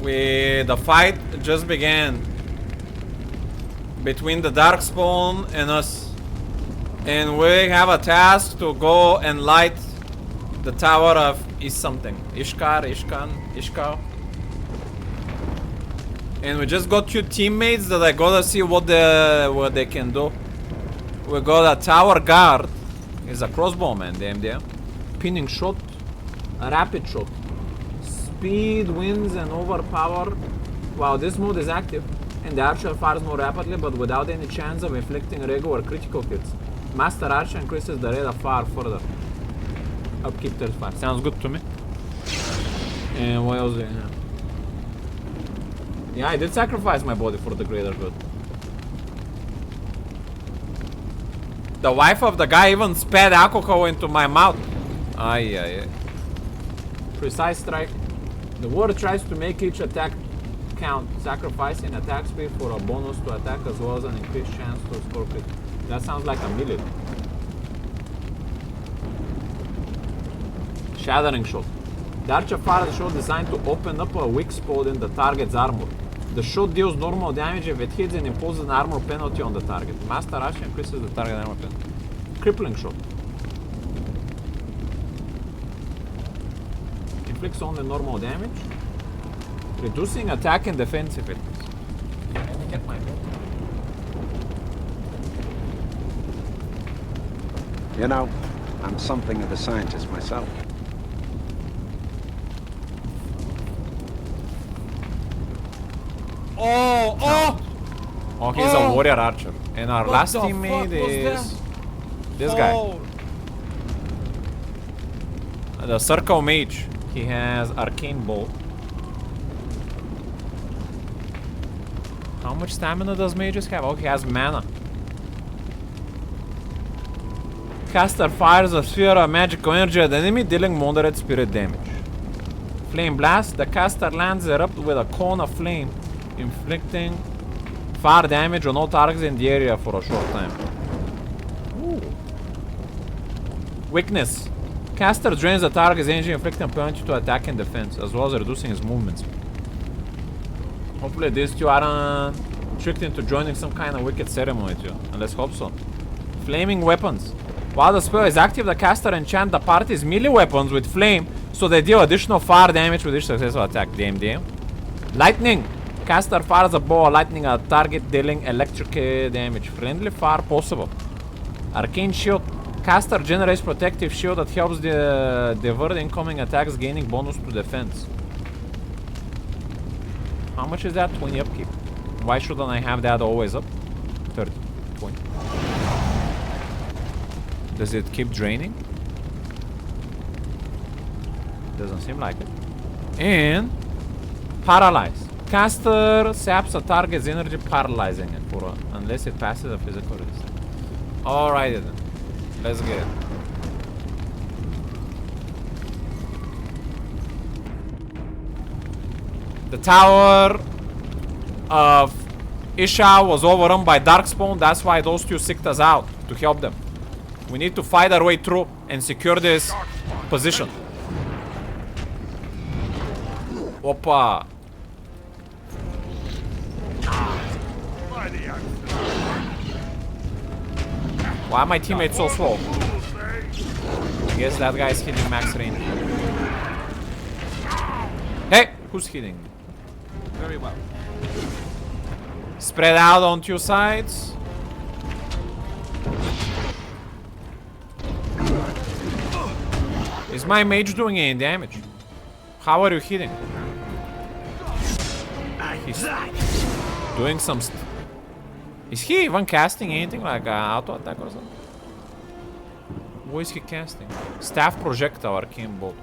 The fight just began between the Darkspawn and us. And we have a task to go and light the tower of Ishkar. And we just got two teammates that I gotta see what they can do. We got a tower guard. He's a crossbowman, damn there. Pinning shot, a rapid shot. Speed, wins, and overpower. Wow, this mode is active. And the archer fires more rapidly, but without any chance of inflicting regular critical hits. Master Archer increases the rate of fire further. Upkeep 35. Sounds good to me. And what else do you have? Yeah, I did sacrifice my body for the greater good. The wife of the guy even spat alcohol into my mouth. Ay. Precise strike. The warrior tries to make each attack count, sacrificing attack speed for a bonus to attack as well as an increased chance to score crit. That sounds like a melee. Shattering shot. The archer fires a shot designed to open up a weak spot in the target's armor. The shot deals normal damage if it hits and imposes an armor penalty on the target. Master Archer increases the target armor penalty. Crippling shot. Inflicts only normal damage. Reducing attack and defense effectiveness. Let me get my bow. You know, I'm something of a scientist myself. Oh, he's a warrior archer. And our last teammate is this guy. The circle mage. He has arcane bolt. How much stamina does mages have? Oh, he has mana. Caster fires a sphere of magical energy at the enemy, dealing moderate spirit damage. Flame blast. The caster lands erupt with a cone of flame, inflicting fire damage on all targets in the area for a short time. Ooh. Weakness. Caster drains the target's energy, inflicting penalty to attack and defense, as well as reducing his movement speed. Hopefully these two aren't tricked into joining some kind of wicked ceremony too. And let's hope so. Flaming weapons. While the spell is active, the caster enchants the party's melee weapons with flame, so they deal additional fire damage with each successful attack. Damn. Lightning. Caster fires a ball of lightning at a target, dealing electric damage. Friendly fire possible. Arcane shield. Caster generates protective shield that helps divert incoming attacks, gaining bonus to defense. How much is that? 20 upkeep. Why shouldn't I have that always up? 30. 20. Does it keep draining? Doesn't seem like it. And paralyze. Caster saps a target's energy, paralyzing it for unless it passes a physical resistance. Alrighty then. Let's get it. The tower of Isha was overrun by Darkspawn. That's why those two seeked us out to help them. We need to fight our way through and secure this position. Opa. Why are my teammates so slow? I guess that guy's hitting max range. Hey! Who's hitting? Very well. Spread out on two sides. Is my mage doing any damage? How are you hitting? He's doing some Is he even casting anything like auto attack or something? What is he casting? Staff projectile arcane bolt.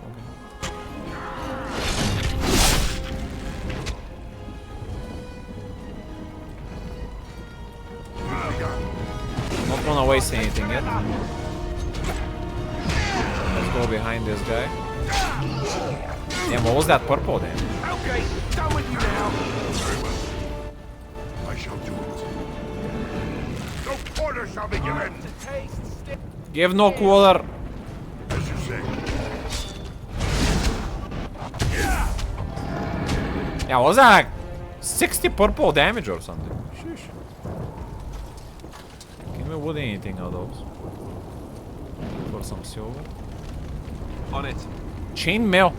Okay. Not gonna waste anything yet. Let's go behind this guy. Damn, what was that purple then? Okay, done with you now. Very well. I shall do it. No quarter shall be given. Give no quarter. As you say. Yeah, was that like 60 purple damage or something? Sheesh. Can we wood anything of those? For some silver. On it. Chainmail.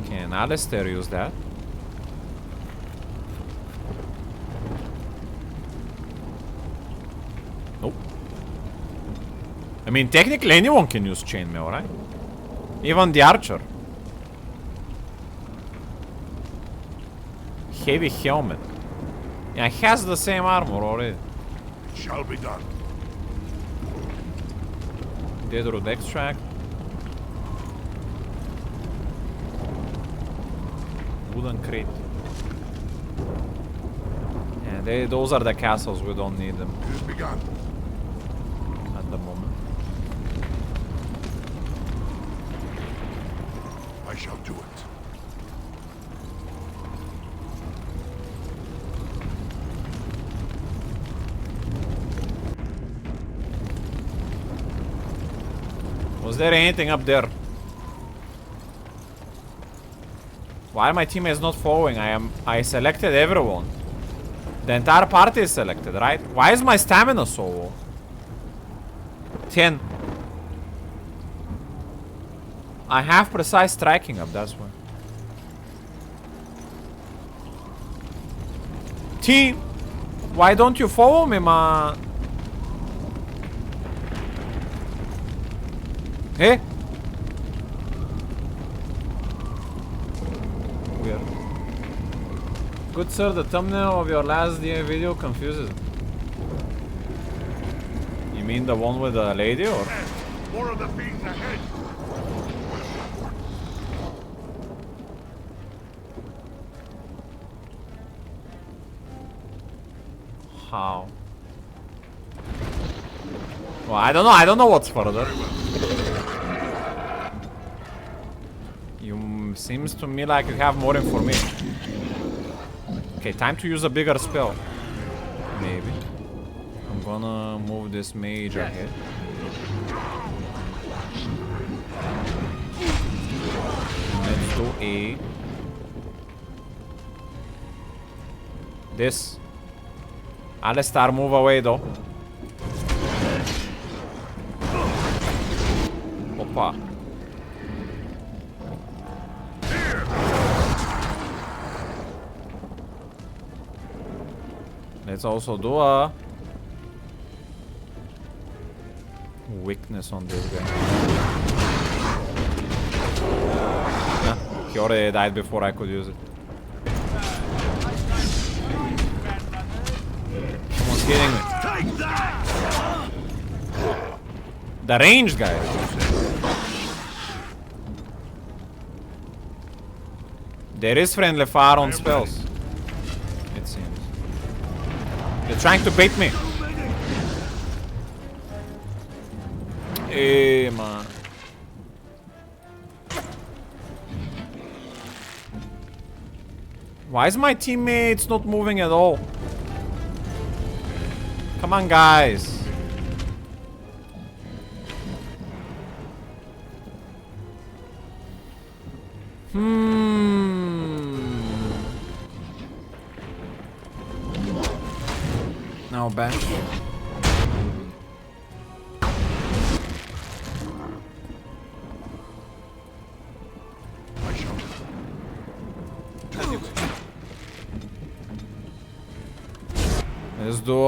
Can Alistair use that? Nope. I mean, technically anyone can use chainmail, right? Even the archer. Heavy helmet. Yeah, it has the same armor already. It shall be done. Deadroot extract. Wooden crate. Yeah, those are the castles. We don't need them It has begun. at the moment. I shall do it. Was there anything up there? Why are my teammates not following? I selected everyone. The entire party is selected, right? Why is my stamina so low? 10. I have precise striking up, that's why. Team! Why don't you follow me, man? Hey? Weird. Good sir, the thumbnail of your last video confuses me. You mean the one with the lady or? More of the fiends ahead. How? Well, I don't know what's further. Seems to me like you have more information. Okay, time to use a bigger spell. Maybe. I'm gonna move this mage ahead. Let's do A. This. Alistair, move away though. Opa. Let's also do a weakness on this guy. Nah, he already died before I could use it. Someone's hitting me. The range guy. There is friendly fire on spells. It seems. They're trying to bait me. Hey, man. Why is my teammates not moving at all? Come on, guys. Now back. Let's do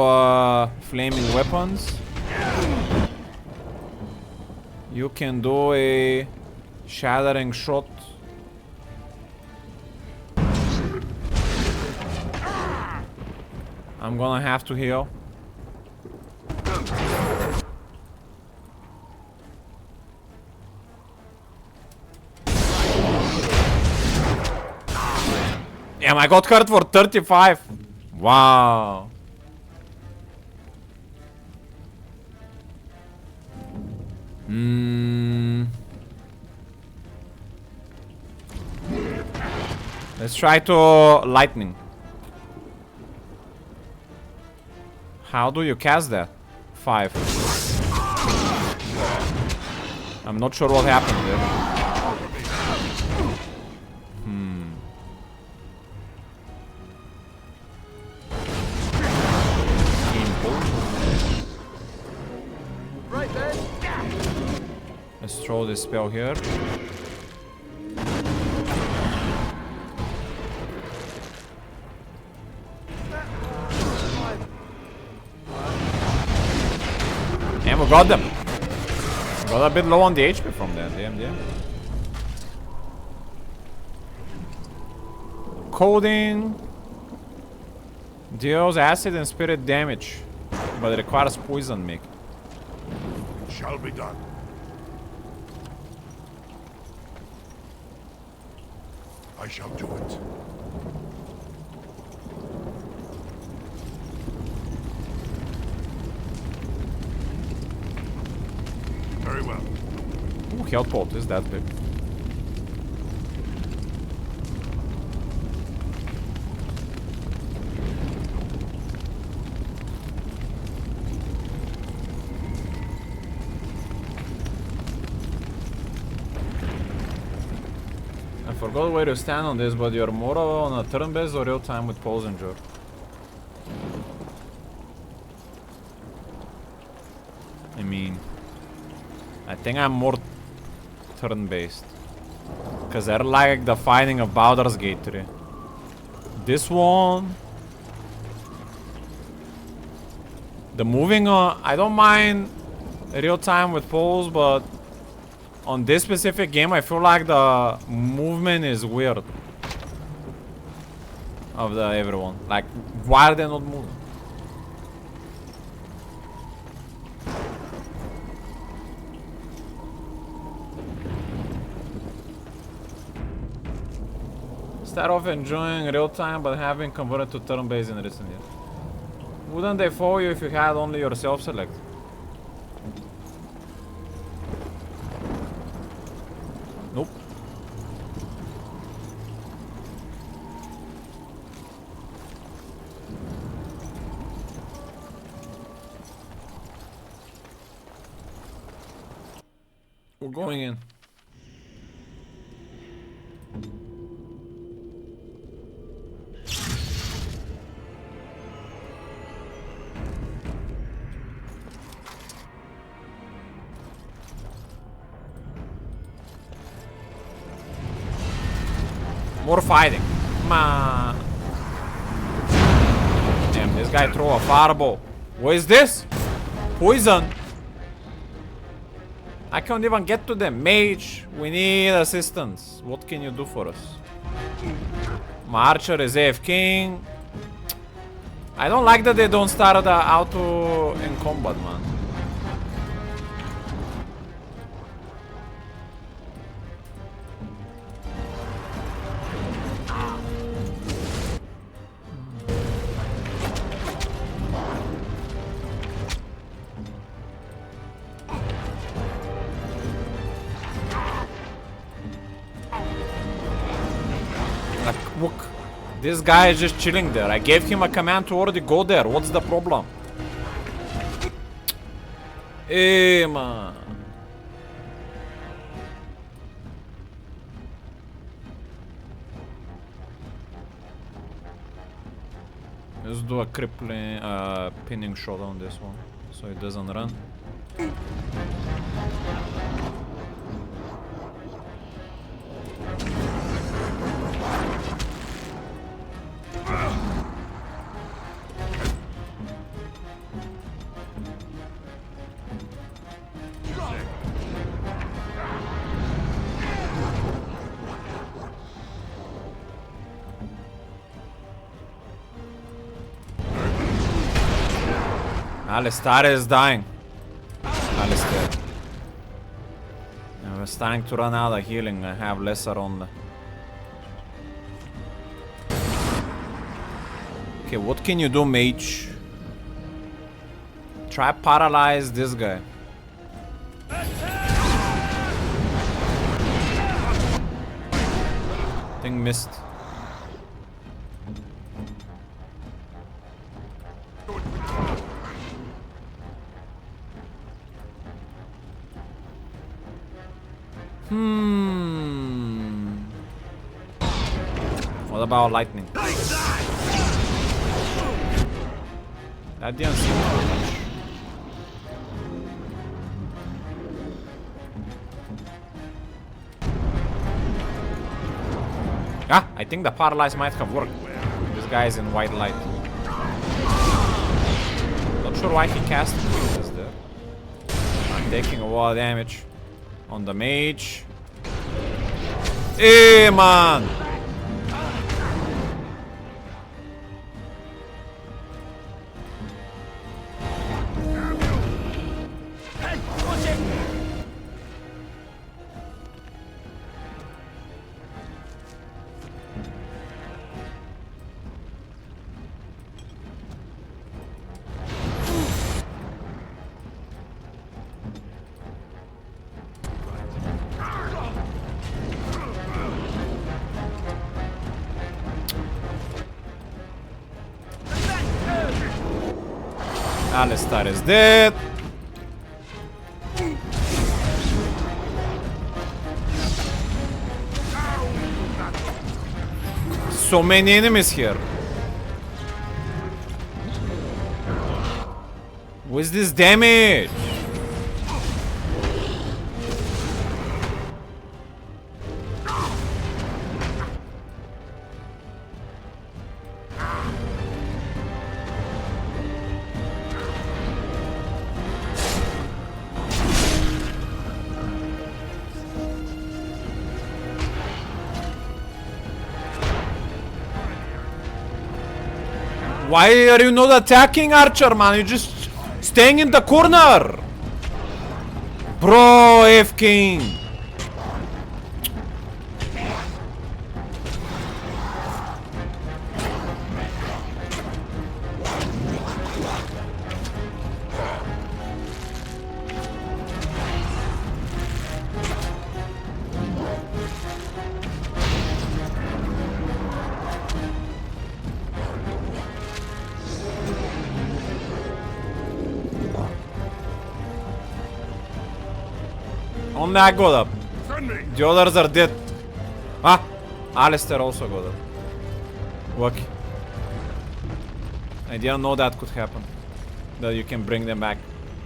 flaming weapons. You can do a shattering shot. I'm gonna have to heal. Damn, I got hurt for 35. Wow. Let's try to lightning. How do you cast that? 5. I'm not sure what happened there. throw this spell here. And we got them. Got a bit low on the HP from there, damn. Coding deals acid and spirit damage, but it requires poison make. Shall be done. I shall do it. Very well. Ooh, health pot is that big. I forgot where to stand on this, but you're more on a turn base or real time with pulse injure? I mean, I think I'm more turn based. Cause I like the fighting of Baldur's Gate 3. This one, the moving on, I don't mind real time with pulse, but on this specific game, I feel like the movement is weird of the everyone. Like, why are they not moving? Start off enjoying real time, but having converted to turn based in recent years. Wouldn't they follow you if you had only yourself select? Nope. We're going in. More fighting. Come on. Damn, this guy throw a fireball. What is this? Poison. I can't even get to them. Mage, we need assistance. What can you do for us? My archer is AFK. I don't like that they don't start the auto in combat, man. Look, this guy is just chilling there. I gave him a command to already go there. What's the problem? Hey, man. Let's do a crippling, pinning shot on this one, so it doesn't run. Alistair is dying. Alistair. I was starting to run out of healing. I have lesser on the... Okay, what can you do, mage? Try paralyze this guy. Thing missed. What about lightning? That didn't seem too much. Ah, I think the paralyze might have worked. This guy is in white light. Not sure why he cast this there. I'm taking a lot of damage on the mage. Hey, man! Alistar is dead. So many enemies here. What's this damage? Why are you not attacking, Archer, man? You're just staying in the corner. Bro, F-King. Only I got up. The others are dead. Ah, Alistair also got up. Lucky. I didn't know that could happen. That you can bring them back.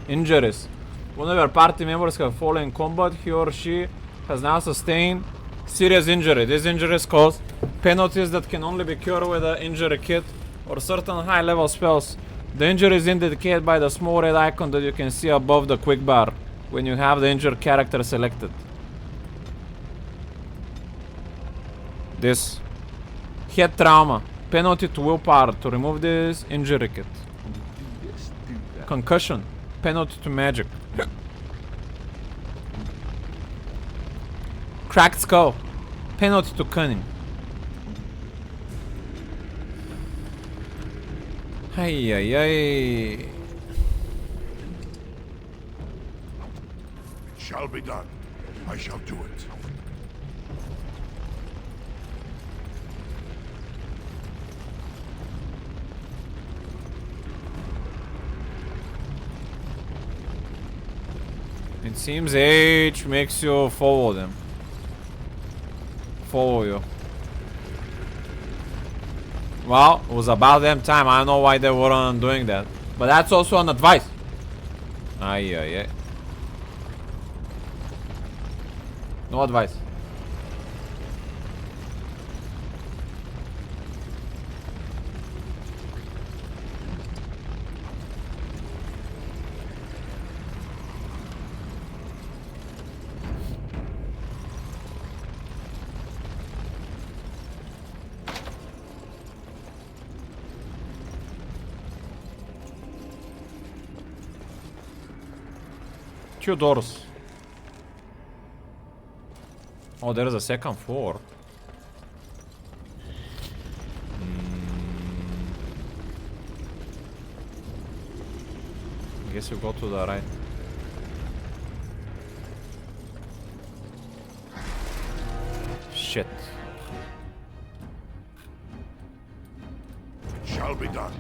Injuries. One of your party members have fallen in combat. He or she has now sustained serious injury. These injuries cause penalties that can only be cured with an injury kit or certain high level spells. The injury is indicated by the small red icon that you can see above the quick bar when you have the injured character selected. This. Head trauma. Penalty to willpower to remove this injury kit. Concussion. Penalty to magic. Cracked skull. Penalty to cunning. Ay ay ay. Shall be done. I shall do it. It seems age makes you follow them. Follow you. Well, it was about damn time. I don't know why they weren't doing that. But that's also an advice. Ay ay ay. No advice. Two doors. Oh, there's a second floor. Guess you go to the right. Shit. Shall be done.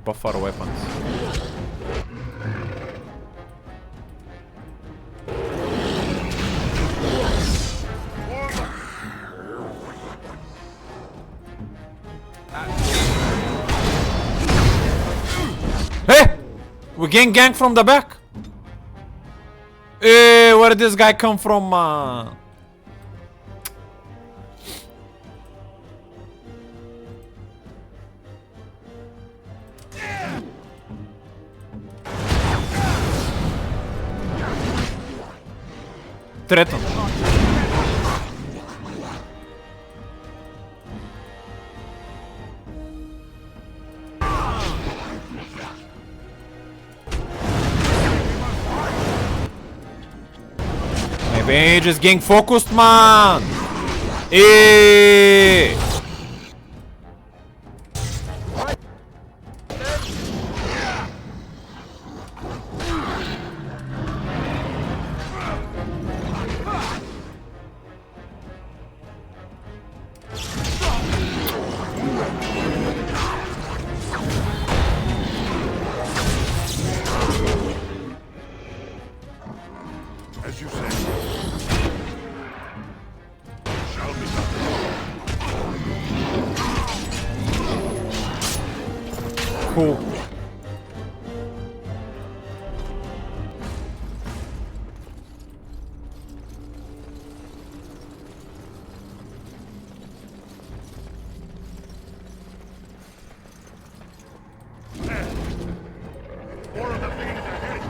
Buffer weapons. Hey! We getting ganked from the back. where did this guy come from, man? Третон. Maybe just getting focused, man. Eh. As you say. Shall be done. Cool. More of the things ahead.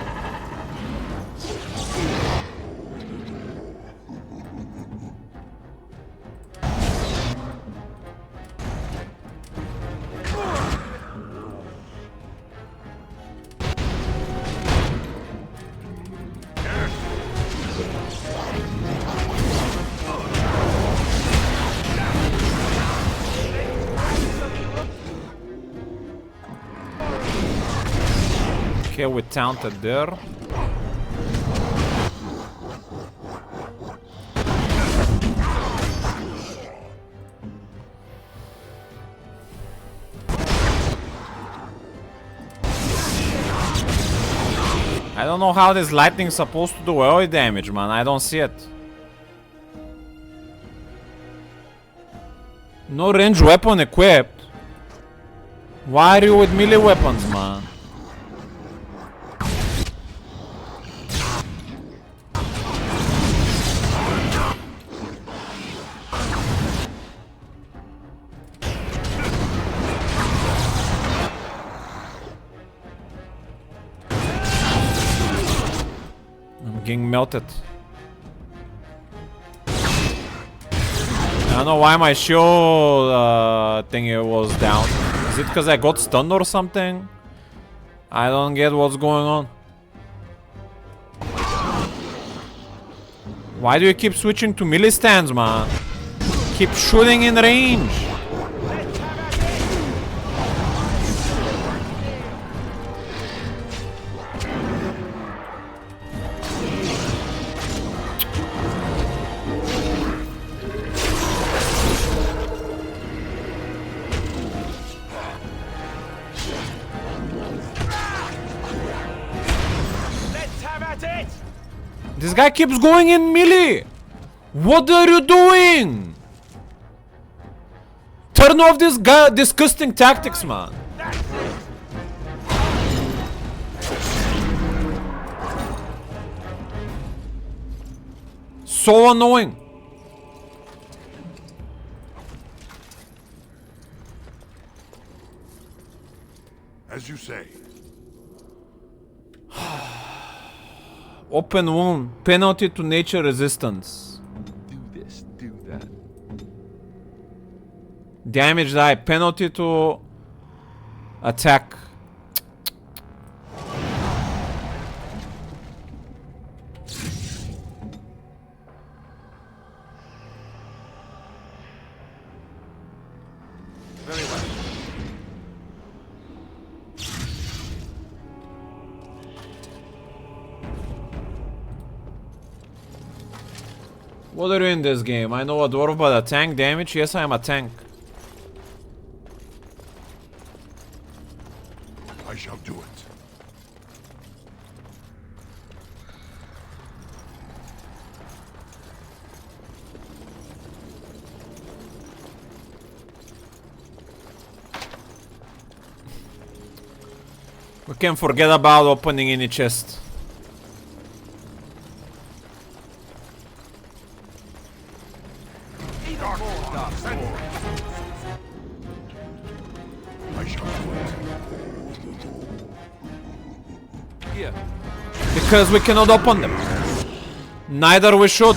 Okay, we taunted there. I don't know how this lightning is supposed to do AoE damage, man. I don't see it. No range weapon equipped. Why are you with melee weapons, man? I'm getting melted. I don't know why my shield thingy was down. Is it because I got stunned or something? I don't get what's going on. Why do you keep switching to melee stands, man? Keep shooting in range. This guy keeps going in melee. What are you doing? Turn off this guy disgusting tactics, man. So annoying. As you say. Open wound. Penalty to nature resistance. Do this, do that. Damage die. Penalty to attack. Very well. What are you in this game? I know a dwarf, but a tank damage? Yes, I am a tank. I shall do it. We can forget about opening any chest. here? Because we cannot open them. Neither we should.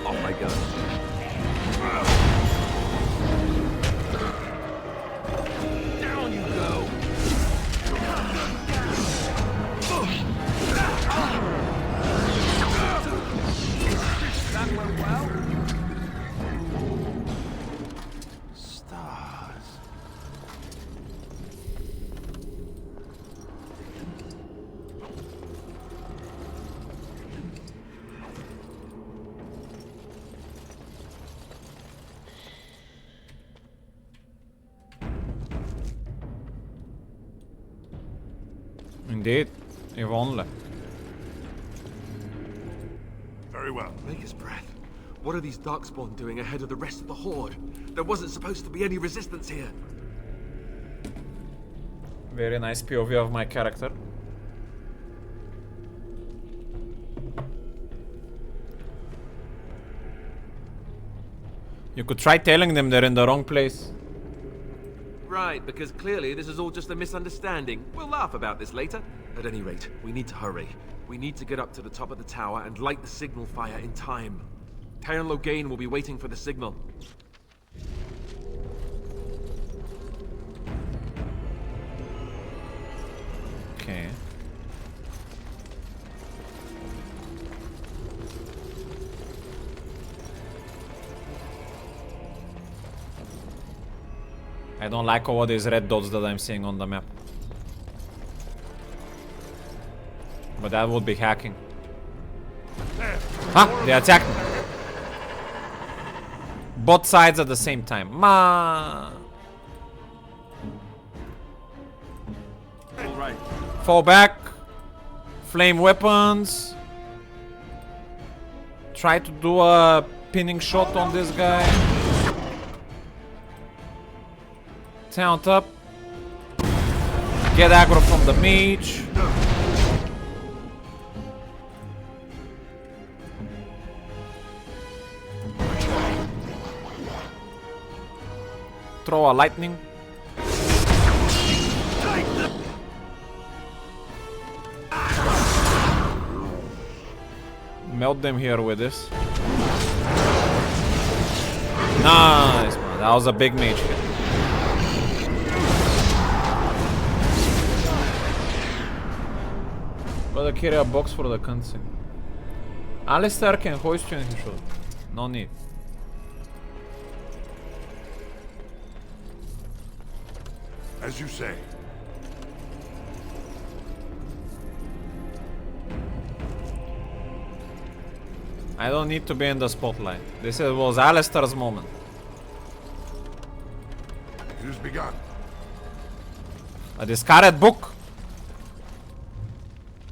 Off I go. Down you go. That went well. Stars. Indeed, if only. Very well. Maker's breath. What are these darkspawn doing ahead of the rest of the horde? There wasn't supposed to be any resistance here. Very nice POV of my character. You could try telling them they're in the wrong place. Right, because clearly this is all just a misunderstanding. We'll laugh about this later. At any rate, we need to hurry. We need to get up to the top of the tower and light the signal fire in time. Tyron Logain will be waiting for the signal. Okay. I don't like all these red dots that I'm seeing on the map. But that would be hacking. Huh? They attacked me. Both sides at the same time. Right. Fall back. Flame weapons. Try to do a pinning shot on this guy. Taunt up. Get aggro from the mage. Throw a lightning. Melt them here with this. Nice, man. That was a big mage hit. But I carry a box for the cutscene. Alistair can hoist you in his shoulder. No need. As you say. I don't need to be in the spotlight. This was Alistair's moment. It has begun. A discarded book.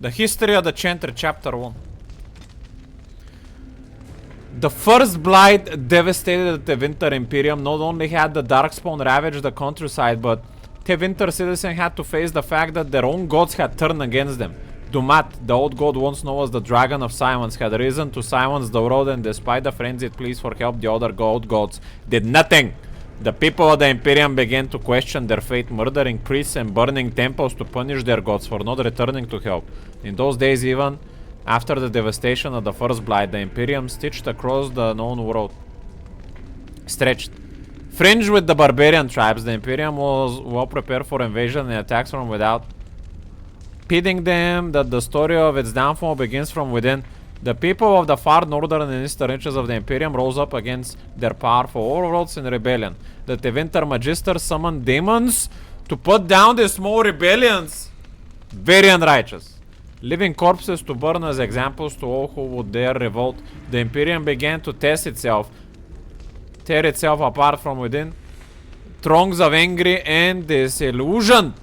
The History of the Chanter, Chapter 1. The first blight devastated the Tevinter Imperium. Not only had the Darkspawn ravaged the countryside, but Tevinter citizens had to face the fact that their own gods had turned against them. Dumat, the old god once known as the Dragon of Silence, had risen to silence the world, and despite the frenzied pleas for help, the other gods did nothing. The people of the Imperium began to question their fate, murdering priests and burning temples to punish their gods for not returning to help. In those days, even after the devastation of the First Blight, the Imperium stitched across the known world. Stretched. Fringed with the barbarian tribes, the Imperium was well prepared for invasion and attacks from without, pitting them that the story of its downfall begins from within. The people of the far northern and eastern reaches of the Imperium rose up against their powerful overlords in rebellion. The Tevinter Magister summoned demons to put down the small rebellions. Very unrighteous. Living corpses to burn as examples to all who would dare revolt. The Imperium began to test itself, tear itself apart from within. Throngs of angry and disillusioned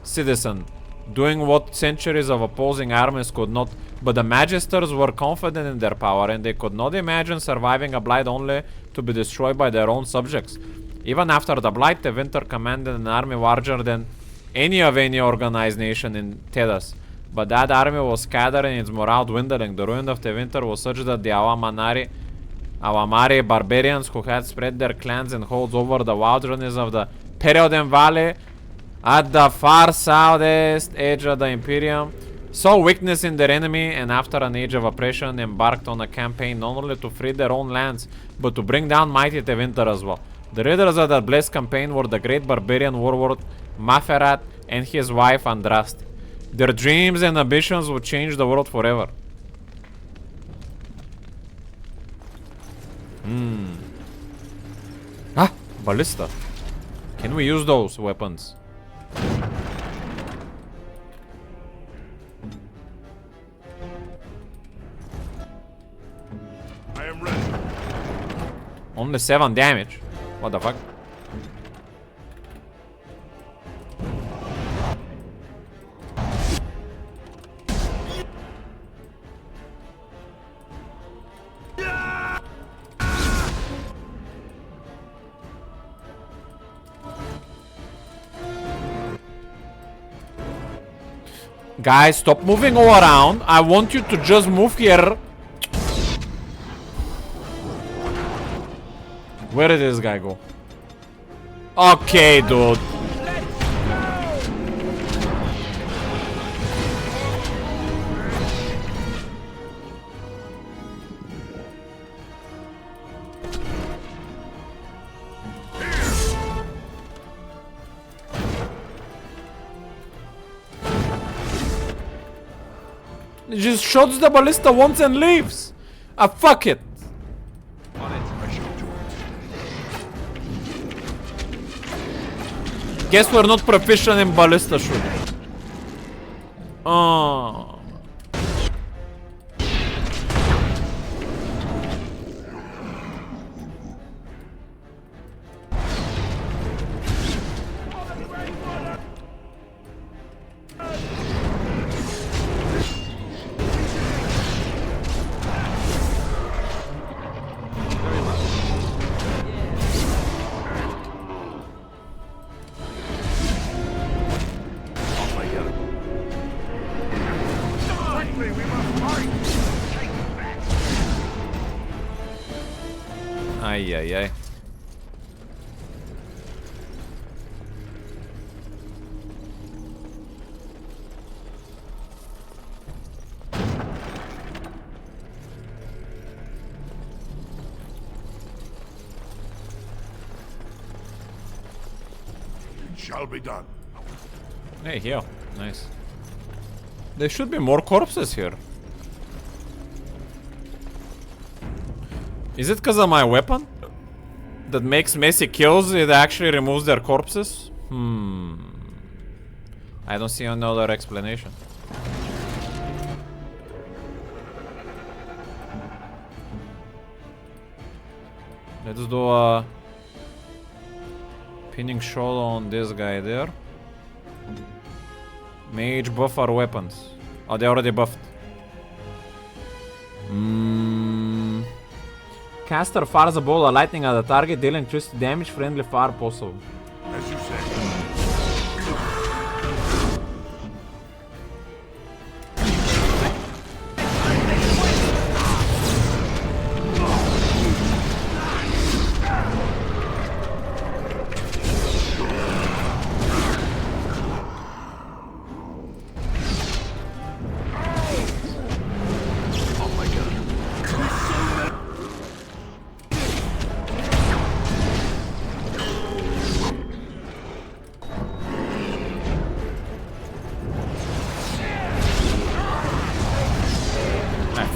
citizens doing what centuries of opposing armies could not. But the Magisters were confident in their power, and they could not imagine surviving a blight only to be destroyed by their own subjects. Even after the blight, Tevinter commanded an army larger than any organized nation in Tedas. But that army was scattered and its morale dwindling. The ruin of the winter was such that the Awamari barbarians who had spread their clans and holds over the wilderness of the Perioden Valley at the far southeast edge of the Imperium saw weakness in their enemy, and after an age of oppression embarked on a campaign not only to free their own lands but to bring down mighty Tevinter as well. The leaders of that blessed campaign were the great barbarian warlord Maferat and his wife Andraste. Their dreams and ambitions would change the world forever. Ah, ballista. Can we use those weapons? I am ready. Only 7 damage. What the fuck? Guys, stop moving all around. I want you to just move here. Where did this guy go? Okay, dude. He just shots the ballista once and leaves. Ah, fuck it. On it. I shall do it. Guess we're not proficient in ballista shooting. Oh. Ay, ay, ay. It shall be done. Hey, here. Nice. There should be more corpses here. Is it because of my weapon that makes messy kills? It actually removes their corpses? I don't see another explanation. Let's do a pinning shot on this guy there. Mage buff our weapons. Oh, they already buffed. Caster fires a ball of lightning at the target, dealing just damage, friendly fire possible. As you say.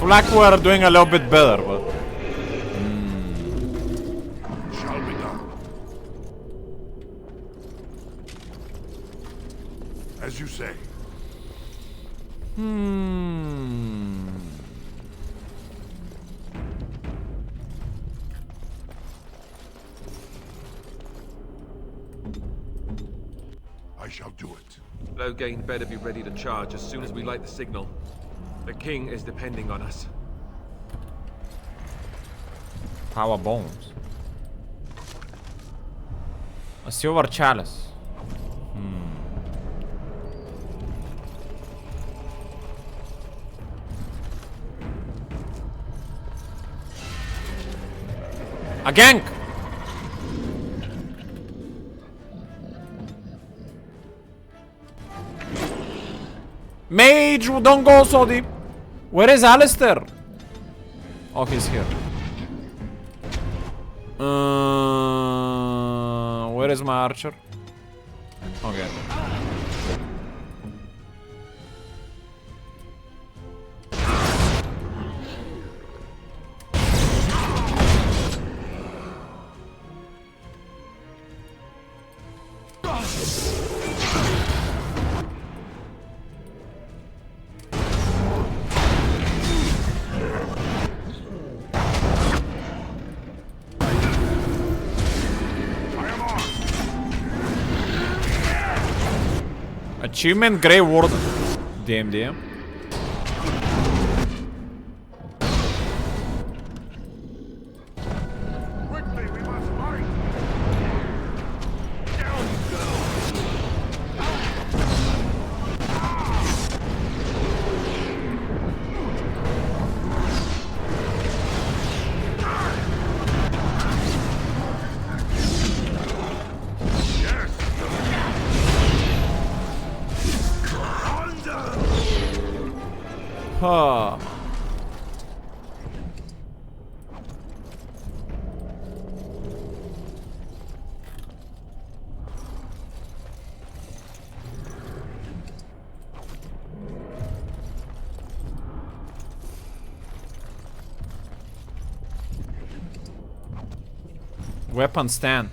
Like we're doing a little bit better, but Shall be done. As you say. I shall do it. Loghain better be ready to charge as soon as we light the signal. The king is depending on us. power bones. A silver chalice. A gank! Mage, don't go so deep. Where is Alistair? Oh, he's here. Where is my archer? Okay. Achievement Grey Warden. DM. Quickly, we must fight! Down you go! Yes! Huh. Weapon stand.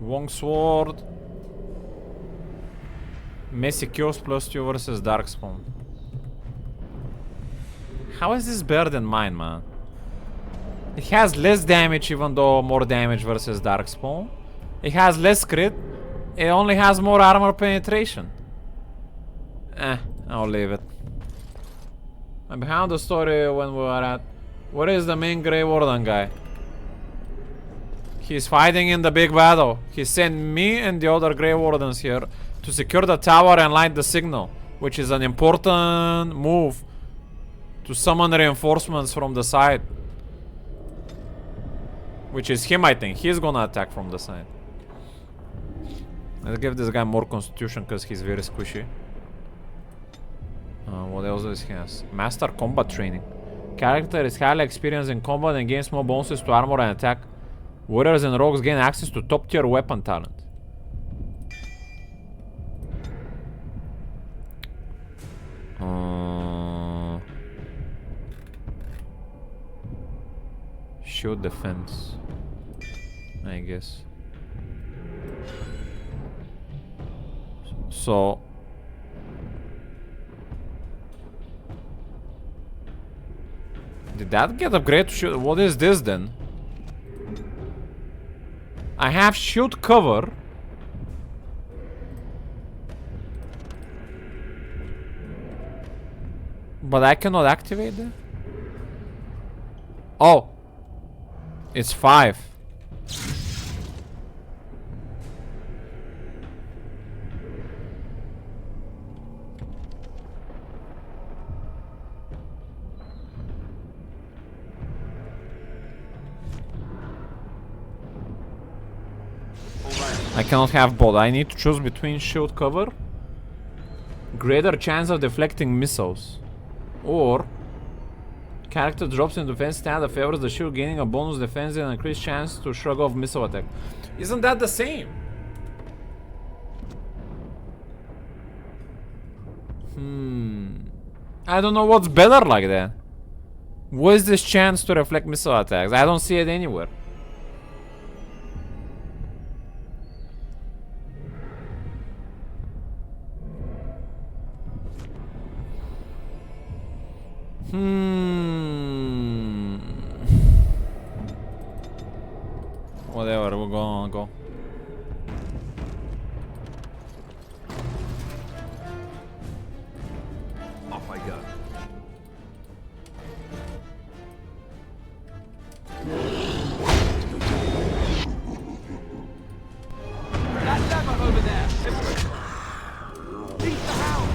Long sword. Messy kills +2 versus Darkspawn. How is this better than mine, man? It has less damage even though more damage versus Darkspawn. It has less crit. It only has more armor penetration. I'll leave it. I'm behind the story when we were at... Where is the main Grey Warden guy? He's fighting in the big battle. He sent me and the other Grey Wardens here to secure the tower and light the signal, which is an important move to summon reinforcements from the side. Which is him, I think. He's gonna attack from the side. Let's give this guy more constitution because he's very squishy. What else does he has? Master combat training. Character is highly experienced in combat and gains more bonuses to armor and attack. Warriors and rogues gain access to top tier weapon talent. Shield defense, I guess. So did that get upgraded to shield? What is this then? I have shield cover. But I cannot activate that? Oh. It's 5. I cannot have both. I need to choose between shield cover, greater chance of deflecting missiles, or character drops in defense stat that favors the shield, gaining a bonus defense and increased chance to shrug off missile attack. Isn't that the same? I don't know what's better like that. What is this chance to reflect missile attacks? I don't see it anywhere. Whatever, we're gonna go. Off I go. That lever over there. Beat the house.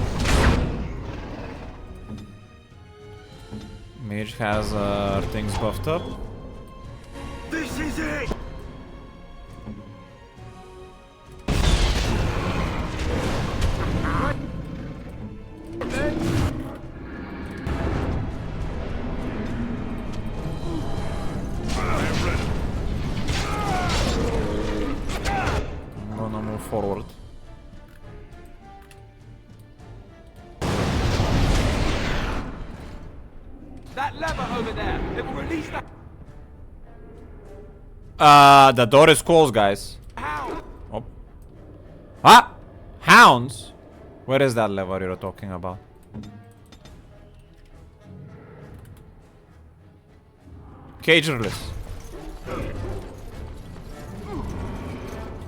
Mage has things buffed up. This is it! I'm gonna move forward. That lever over there. It will release that. The door is closed, guys. How? Oh. Ah! Hounds? Where is that lever you're talking about? Cage release.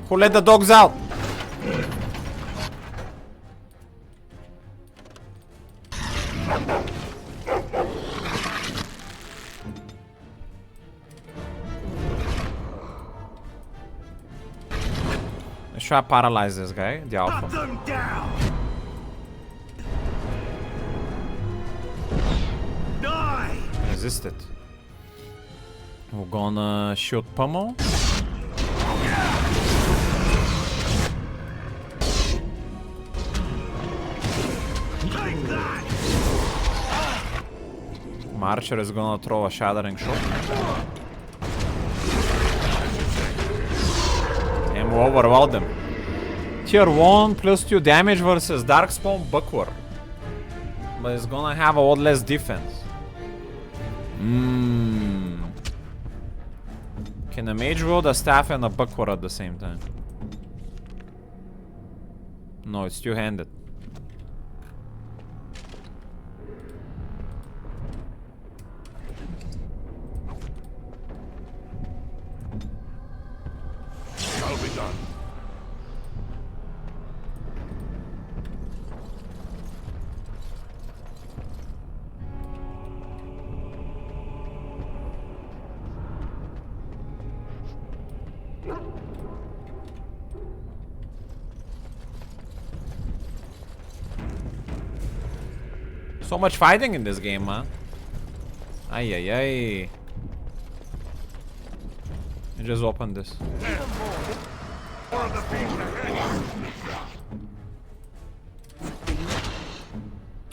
Who let the dogs out? Let's try to paralyze this guy, the alpha. Them down! Die! Resist it. We're gonna shoot Pummel. Take that! Marcher is gonna throw a shattering shot. And we overwhelmed them. Tier 1 plus 2 damage versus Darkspawn Buckler. But it's gonna have a lot less defense. Can a mage wield a staff and a buckler at the same time? No, it's two-handed. That'll be done. So much fighting in this game, man. Ay ay ay. I just opened this. More of the beast ahead.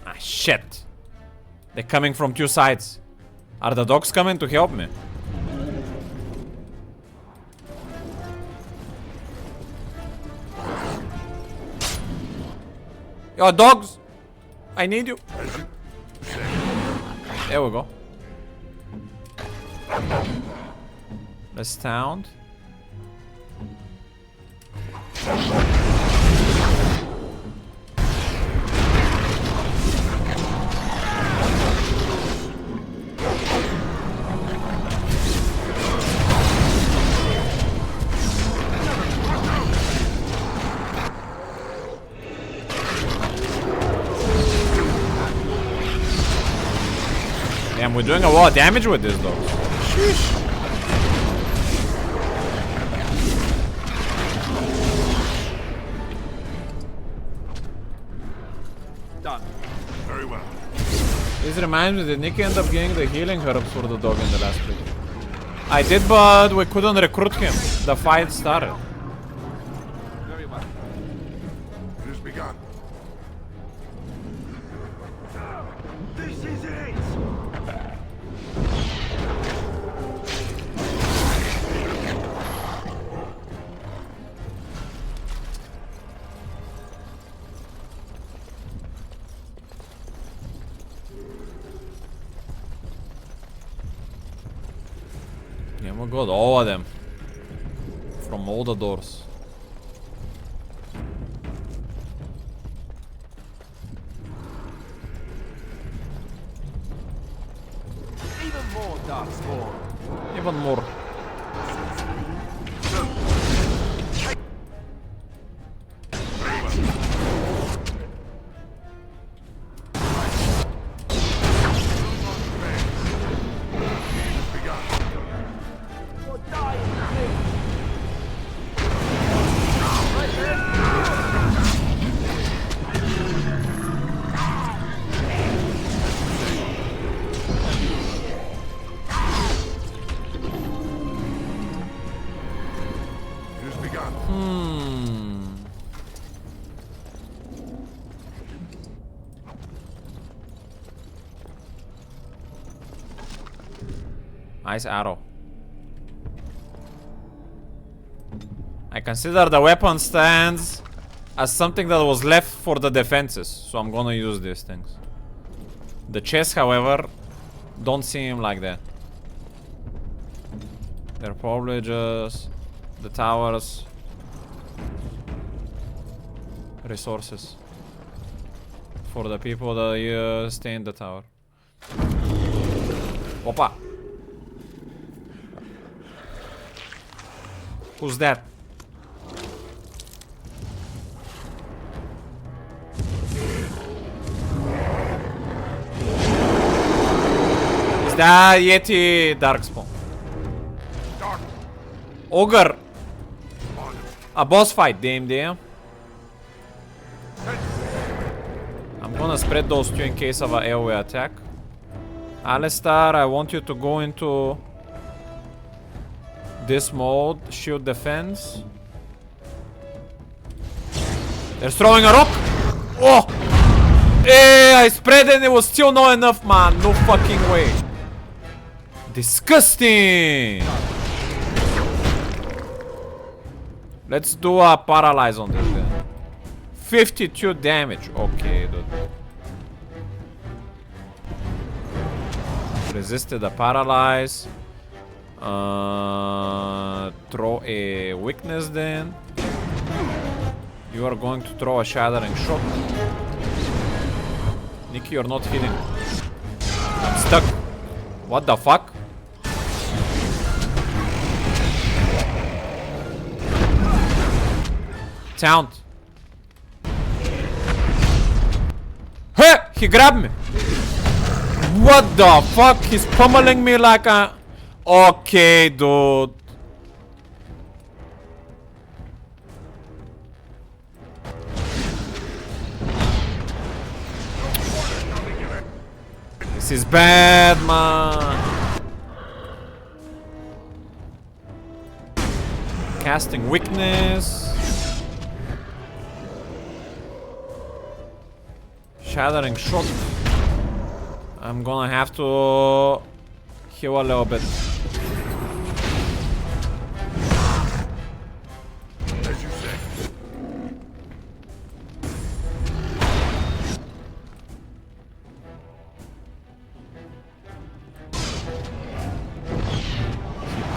Ah, shit. They're coming from two sides. Are the dogs coming to help me? Yo, dogs! I need you. There we go. Let's sound. Damn, we're doing a lot of damage with this though. Sheesh. Done. Very well. This reminds me, did Nicky end up getting the healing herbs for the dog in the last play? I did, but we couldn't recruit him. The fight started. Very well. It has begun. This is it. Yeah, we got all of them. From all the doors. Even more dark spawn. Even more. Ice arrow. I consider the weapon stands as something that was left for the defenses, so I'm gonna use these things. The chests, however, don't seem like that. They're probably just the towers. Resources. For the people that stay in the tower. Opa! Who's that? Is that Yeti Darkspawn? Dark. Ogre! On him. A boss fight, damn. I'm gonna spread those two in case of an AoE attack. Alistar, I want you to go into this mode, shield defense. They're throwing a rock! Oh! Hey, I spread and it was still not enough, man. No fucking way. Disgusting! Let's do a paralyze on this guy. 52 damage. Okay, dude. Resisted the paralyze. Throw a weakness then. You are going to throw a shattering shot. Nikki, you're not hitting. I'm stuck. What the fuck? Taunt. Hey! He grabbed me. What the fuck? He's pummeling me like a... Okay, dude. This is bad, man. Casting weakness. Shattering shot. I'm gonna have to heal a little bit. As you say.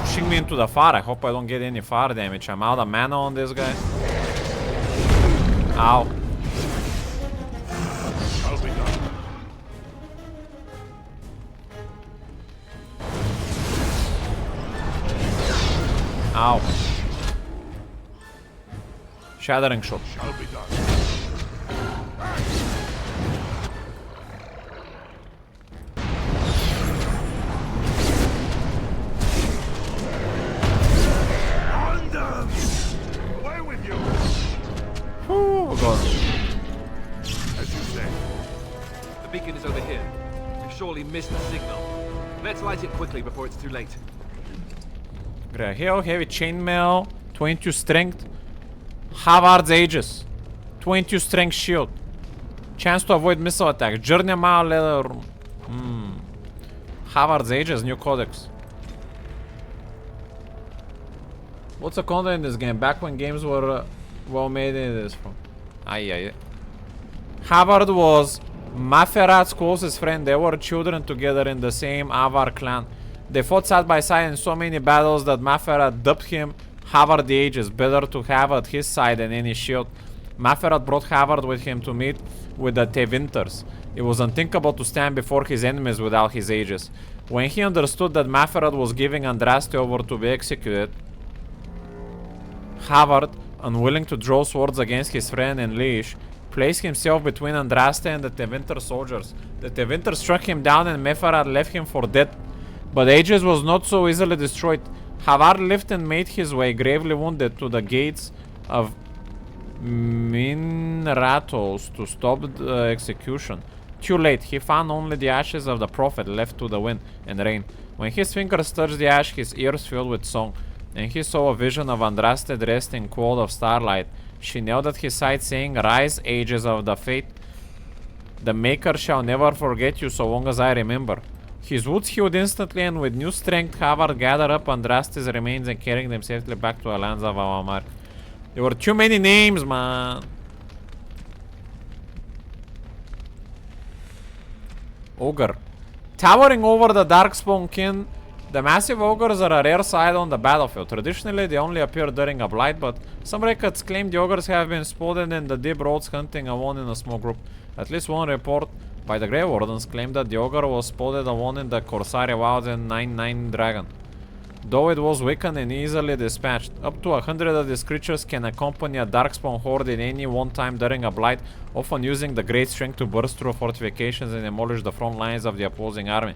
Pushing me into the fire. I hope I don't get any fire damage. I'm out of mana on this guy. Ow. I'll be done. Ow. Shattering shot. Shall be done. On them! Away with you! Ooh, God. As you say. The beacon is over here. We've surely missed the signal. Let's light it quickly before it's too late. Great. Heal, heavy chainmail, 22 strength. Havard's Aegis. 22 strength shield. Chance to avoid missile attack. Journey mile leather. Havard's Aegis, new codex. What's the content in this game? Back when games were well made in this form. Aye. Havard was Maferat's closest friend. They were children together in the same Avar clan. They fought side by side in so many battles that Maferat dubbed him Havard the Aegis, better to have at his side than any shield. Maferat brought Havard with him to meet with the Tevinters. It was unthinkable to stand before his enemies without his Aegis. When he understood that Maferat was giving Andraste over to be executed, Havard, unwilling to draw swords against his friend and liege, placed himself between Andraste and the Tevinter soldiers. The Tevinter struck him down and Maferat left him for dead. But Aegis was not so easily destroyed. Havard lived and made his way, gravely wounded, to the gates of Minratos to stop the execution. Too late, he found only the ashes of the prophet left to the wind and rain. When his fingers touched the ash, his ears filled with song, and he saw a vision of Andraste dressed in cold of starlight. She knelt at his side, saying, "Rise, Aegis of the fate. The Maker shall never forget you so long as I remember." His wounds healed instantly, and with new strength, Havard gathered up Andraste's remains and carried them safely back to Alanza Valamar. There were too many names, man. Ogre. Towering over the Darkspawn kin, the massive ogres are a rare sight on the battlefield. Traditionally, they only appear during a blight, but some records claim the ogres have been spotted in the deep roads hunting alone in a small group. At least one report by the Grey Wardens claimed that the ogre was spotted alone in the Corsaria Wilds in 9-9 Dragon. Though it was weakened and easily dispatched, up to 100 of these creatures can accompany a Darkspawn horde in any one time during a blight, often using the great strength to burst through fortifications and demolish the front lines of the opposing army.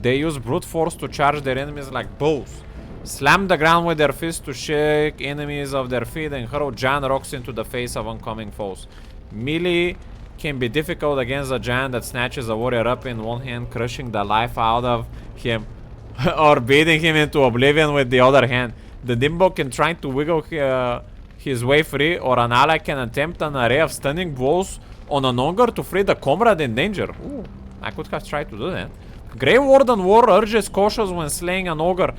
They use brute force to charge their enemies like bulls, slam the ground with their fists to shake enemies off their feet, and hurl giant rocks into the face of oncoming foes. Melee can be difficult against a giant that snatches a warrior up in one hand, crushing the life out of him, or beating him into oblivion with the other hand. The Dimbo can try to wiggle his way free, or an ally can attempt an array of stunning blows on an ogre to free the comrade in danger. Ooh, I could have tried to do that. Grey Warden War urges caution when slaying an ogre,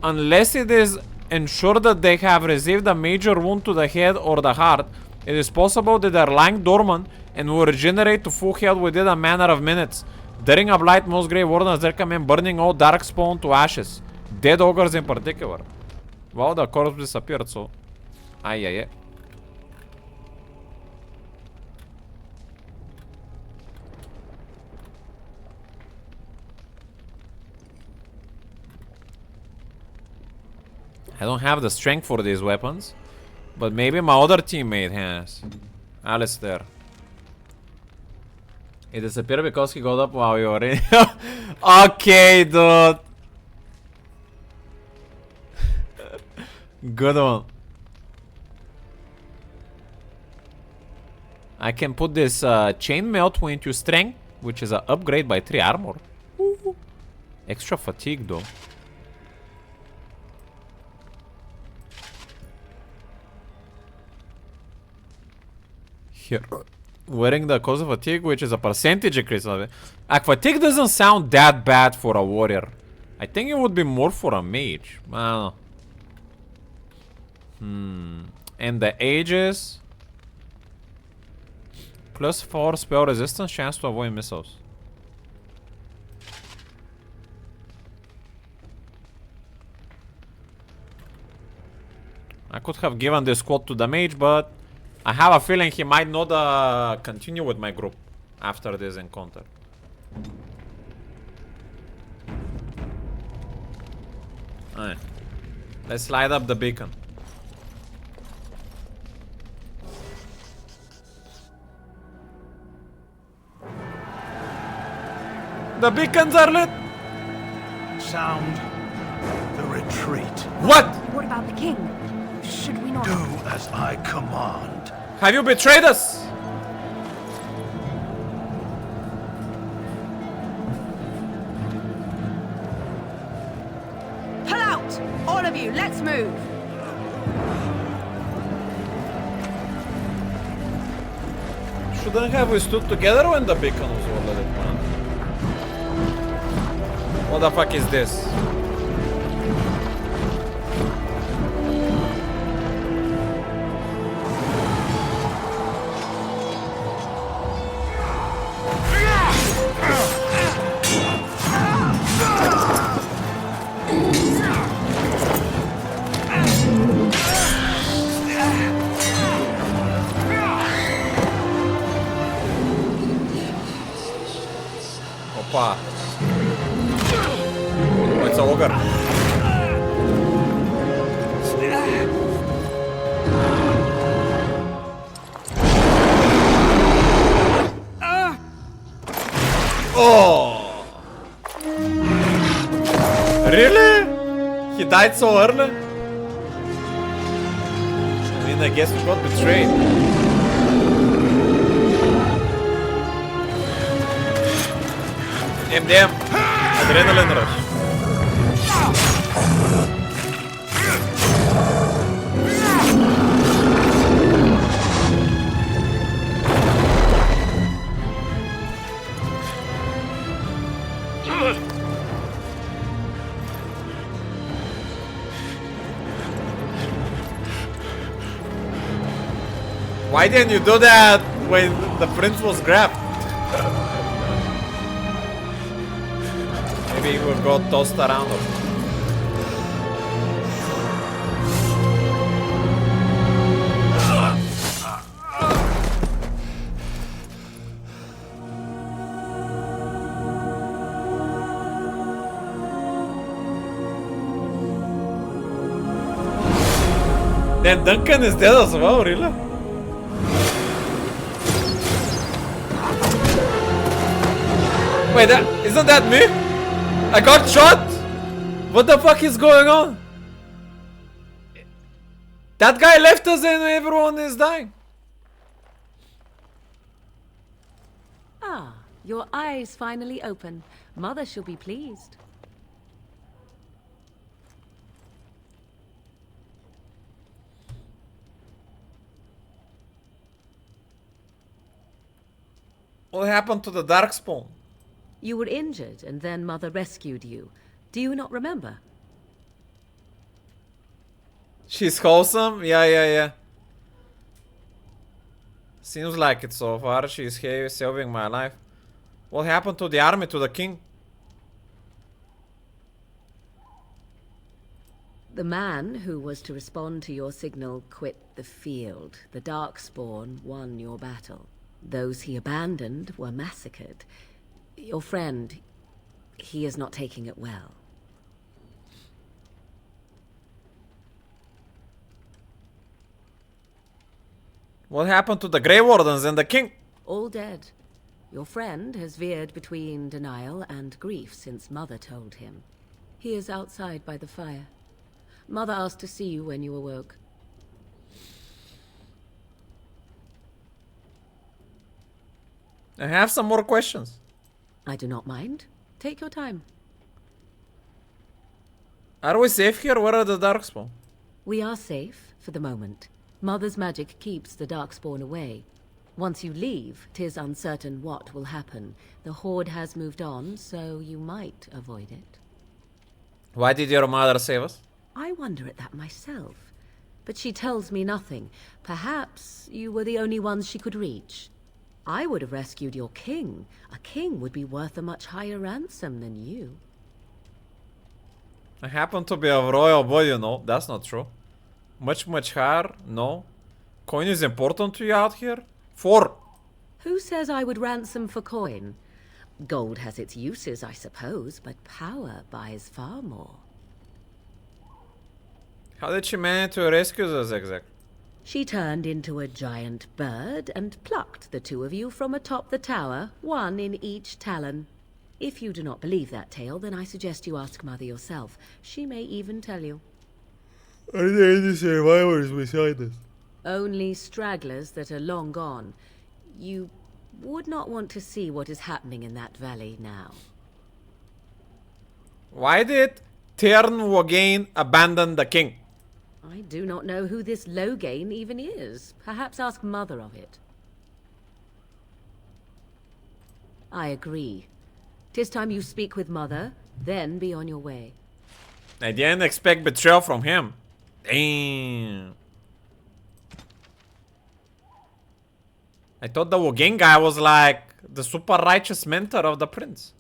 unless it is ensured that they have received a major wound to the head or the heart. It is possible that they are lying dormant and will regenerate to full health within a matter of minutes. During a blight, most Grey Wardens recommend burning all Darkspawn to ashes, dead ogres in particular. Well, the corpse disappeared, so... Ay. I don't have the strength for these weapons, but maybe my other teammate has. Alistair. He disappeared because he got up while you were in. Okay, dude. Good one. I can put this chainmail to into strength, which is an upgrade by 3 armor. Ooh. Extra fatigue though. Here. Wearing the cause of fatigue, which is a percentage increase of it. Like, fatigue doesn't sound that bad for a warrior. I think it would be more for a mage. I don't know. And the ages. +4 spell resistance, chance to avoid missiles. I could have given this quote to the mage, but I have a feeling he might not continue with my group after this encounter. Alright. Let's light up the beacon. The beacons are lit! Sound the retreat. What? What about the king? Should we not... Do as I command. Have you betrayed us? Pull out! All of you, let's move! Shouldn't have we stood together when the beacon was already planned? What the fuck is this? Opa. Oh, it's an ogre. Oh. Really? He died so early? I mean, I guess we got betrayed. Damn. Adrenaline rush. Why didn't you do that when the prince was grabbed? Maybe he will go tossed around or something. Then Duncan is dead as well, really? Wait, isn't that me? I got shot? What the fuck is going on? That guy left us and everyone is dying. Ah, your eyes finally open. Mother shall be pleased. What happened to the Darkspawn? You were injured, and then Mother rescued you. Do you not remember? She's wholesome? Yeah. Seems like it so far. She's here saving my life. What happened to the army, to the king? The man who was to respond to your signal quit the field. The Darkspawn won your battle. Those he abandoned were massacred. Your friend, he is not taking it well. What happened to the Grey Wardens and the king? All dead. Your friend has veered between denial and grief since Mother told him. He is outside by the fire. Mother asked to see you when you awoke. I have some more questions. I do not mind. Take your time. Are we safe here? Where are the Darkspawn? We are safe for the moment. Mother's magic keeps the Darkspawn away. Once you leave, 'tis uncertain what will happen. The Horde has moved on, so you might avoid it. Why did your mother save us? I wonder at that myself. But she tells me nothing. Perhaps you were the only ones she could reach. I would have rescued your king. A king would be worth a much higher ransom than you. I happen to be of royal blood, you know. That's not true. Much higher? No. Coin is important to you out here? 4. Who says I would ransom for coin? Gold has its uses, I suppose, but power buys far more. How did she manage to rescue us exactly? She turned into a giant bird and plucked the two of you from atop the tower, one in each talon. If you do not believe that tale, then I suggest you ask Mother yourself. She may even tell you. Are there any survivors beside us? Only stragglers that are long gone. You would not want to see what is happening in that valley now. Why did Tern Wogain abandon the king? I do not know who this Logain even is. Perhaps ask Mother of it. I agree. 'Tis time you speak with Mother, then be on your way. I didn't expect betrayal from him. Damn. I thought the Wogain guy was like the super righteous mentor of the prince.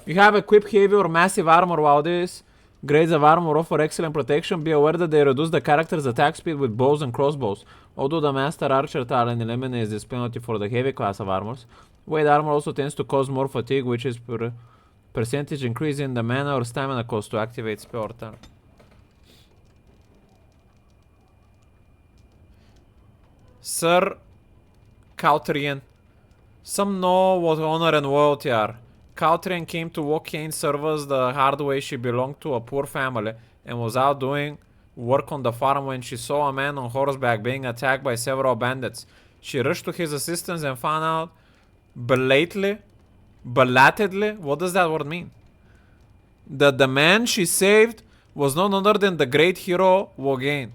You have equipped heavy or massive armor. While this grades of armor offer excellent protection, be aware that they reduce the character's attack speed with bows and crossbows. Although the master archer talent eliminates this penalty for the heavy class of armors, weight armor also tends to cause more fatigue, which is percentage increase in the mana or stamina cost to activate spell or talent. Sir Cautrian. Some know what honor and loyalty are. Cautrian came to Wokain's service the hard way. She belonged to a poor family and was out doing work on the farm when she saw a man on horseback being attacked by several bandits. She rushed to his assistance and found out belatedly, what does that word mean? That the man she saved was none other than the great hero Wogain.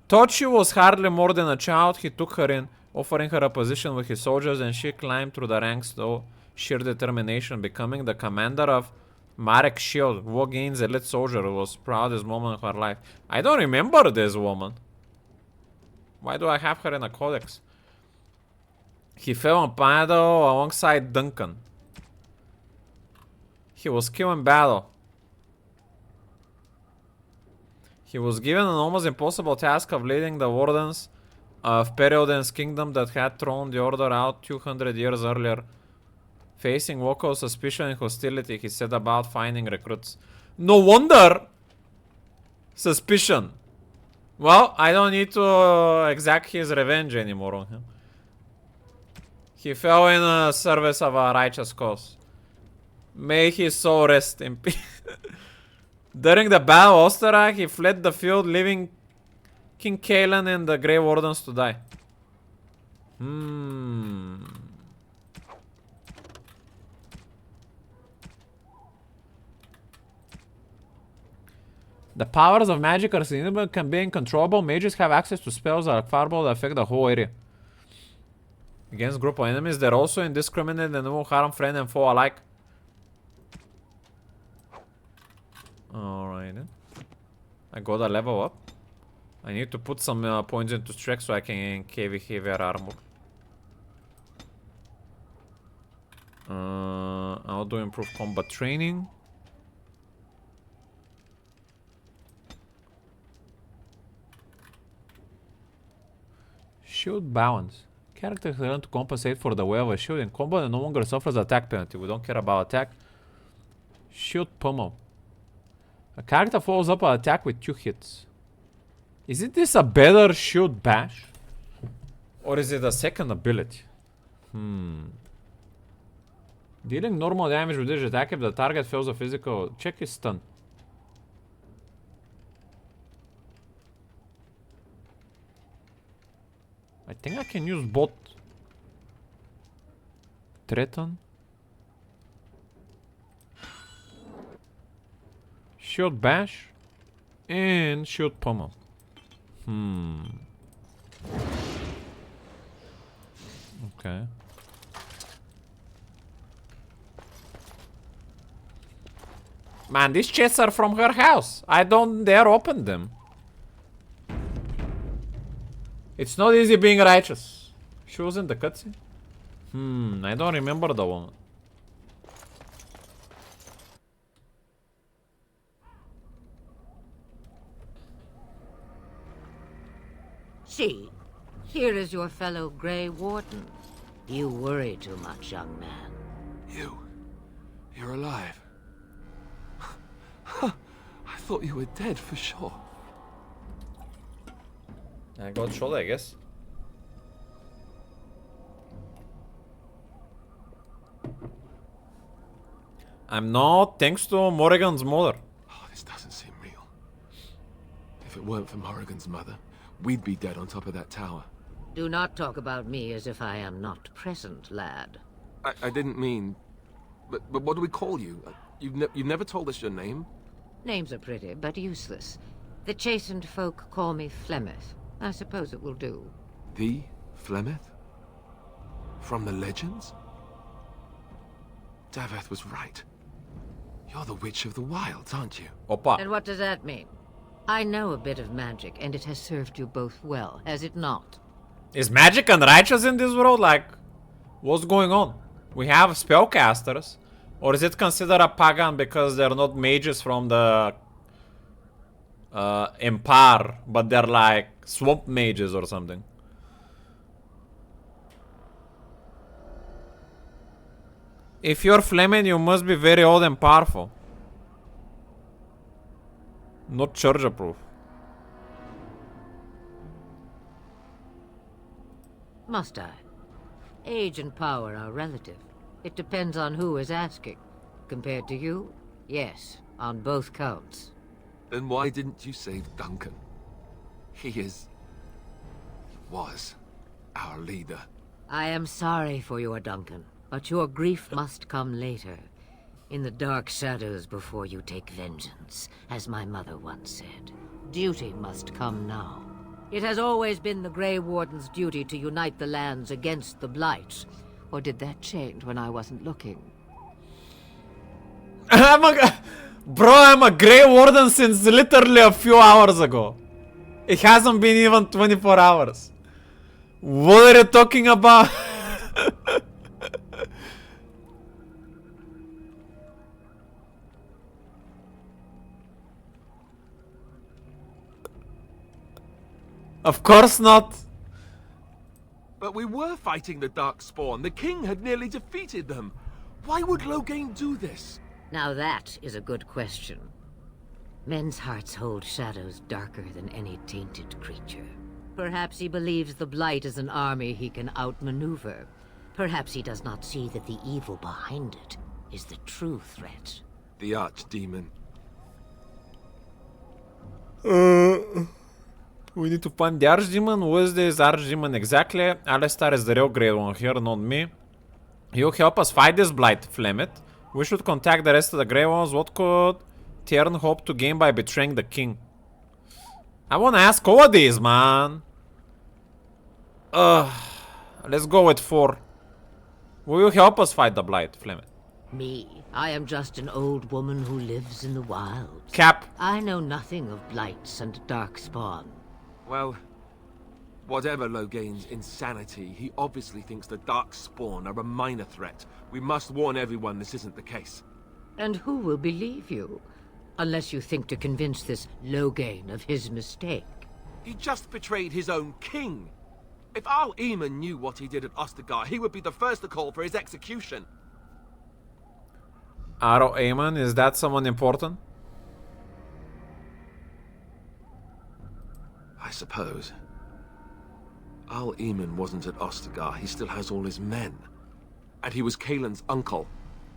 Thought she was hardly more than a child, he took her in, offering her a position with his soldiers, and she climbed through the ranks, though sheer determination, becoming the commander of Marek Shield, war gains elite soldier, was proudest moment of her life. I don't remember this woman. Why do I have her in a codex? He fell on battle alongside Duncan. He was killed in battle. He was given an almost impossible task of leading the wardens of Period's kingdom that had thrown the order out 200 years earlier. Facing local suspicion and hostility, he set about finding recruits. No wonder! Suspicion. Well, I don't need to exact his revenge anymore on him. He fell in the service of a righteous cause. May his soul rest in peace. During the Battle of Osterreich, he fled the field, leaving King Kalen and the Grey Wardens to die. The powers of magic are significant, can be uncontrollable. Mages have access to spells that are fireball that affect the whole area. Against group of enemies, they're also indiscriminate and will harm friend and foe alike. Alright then. I got a level up. I need to put some points into strength so I can carry heavier armor. I'll do improved combat training. Shield balance. Characters learn to compensate for the weight of a shield in combat and no longer suffers attack penalty. We don't care about attack. Shield pummel. A character follows up an attack with 2 hits. Isn't this a better shield bash? Or is it a second ability? Dealing normal damage with this attack if the target fails a physical check is stun. I think I can use both. Threaten. Shield bash. And shield pummel. Okay. Man, these chests are from her house. I don't dare open them. It's not easy being righteous. She was in the cutscene? I don't remember the woman. See, here is your fellow Grey Warden. You worry too much, young man. You're alive. I thought you were dead for sure. I got shot, I guess. I'm not, thanks to Morrigan's mother. Oh, this doesn't seem real. If it weren't for Morrigan's mother, we'd be dead on top of that tower. Do not talk about me as if I am not present, lad. I didn't mean... But what do we call you? You've never told us your name? Names are pretty, but useless. The chastened folk call me Flemeth. I suppose it will do. The Flemeth? From the legends? Daveth was right. You're the Witch of the Wilds, aren't you? Opa. And what does that mean? I know a bit of magic, and it has served you both well, has it not? Is magic unrighteous in this world? Like, what's going on? We have spellcasters. Or is it considered a pagan because they're not mages from the Empire, but they're like swamp mages or something? If you're Flemen, you must be very old and powerful. Not charger-proof. Must I? Age and power are relative. It depends on who is asking. Compared to you, yes, on both counts. Then why didn't you save Duncan? He was our leader. I am sorry for your Duncan, but your grief must come later. In the dark shadows before you take vengeance, as my mother once said. Duty must come now. It has always been the Grey Warden's duty to unite the lands against the Blight. Or did that change when I wasn't looking? Bro, I'm a Grey Warden since literally a few hours ago. It hasn't been even 24 hours. What are you talking about? Of course not. But we were fighting the Darkspawn. The king had nearly defeated them. Why would Loghain do this? Now that is a good question. Men's hearts hold shadows darker than any tainted creature. Perhaps he believes the Blight is an army he can outmaneuver. Perhaps he does not see that the evil behind it is the true threat. The archdemon. We need to find the archdemon. Who is this archdemon exactly? Alistar is the real Grey One here, not me. You help us fight this Blight, Flemeth. We should contact the rest of the Grey Ones. What could Tyrn hope to gain by betraying the king? I wanna ask all of these, man. Let's go with 4. Will you help us fight the Blight, Flemeth? Me? I am just an old woman who lives in the wilds. Cap. I know nothing of blights and darkspawn. Well, whatever Loghain's insanity, he obviously thinks the Darkspawn are a minor threat. We must warn everyone this isn't the case. And who will believe you? Unless you think to convince this Loghain of his mistake. He just betrayed his own king. If Al Eamon knew what he did at Ostagar, he would be the first to call for his execution. Aro Aemon, is that someone important? I suppose. Al Eamon wasn't at Ostagar. He still has all his men. And he was Kaelin's uncle.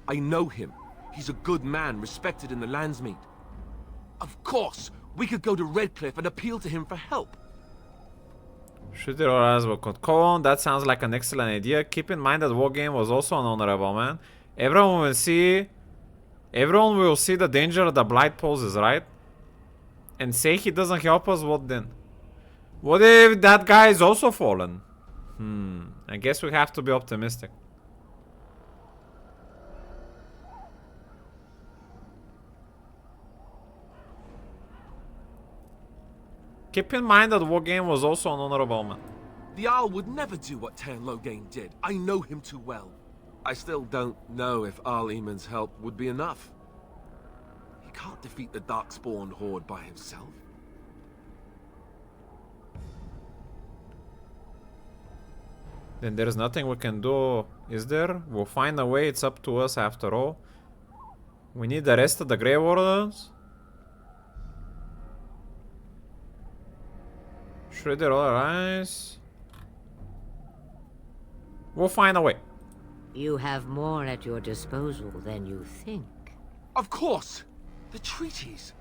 I know him. He's a good man, respected in the Landsmeet. Of course, we could go to Redcliffe and appeal to him for help. Shoot it or else we could call on. That sounds like an excellent idea. Keep in mind that Wargame was also an honorable man. Everyone will see the danger the Blight poses, right? And say he doesn't help us, what then? What if that guy is also fallen? I guess we have to be optimistic. Keep in mind that Wargame was also an honorable man. The Jarl would never do what Tyrn Loghain did. I know him too well. I still don't know if Al Eamon's help would be enough. He can't defeat the Darkspawn horde by himself. Then there's nothing we can do, is there? We'll find a way, it's up to us after all. We need the rest of the Grey Wardens. Shredder all our eyes. We'll find a way. You have more at your disposal than you think. Of course! The treaties!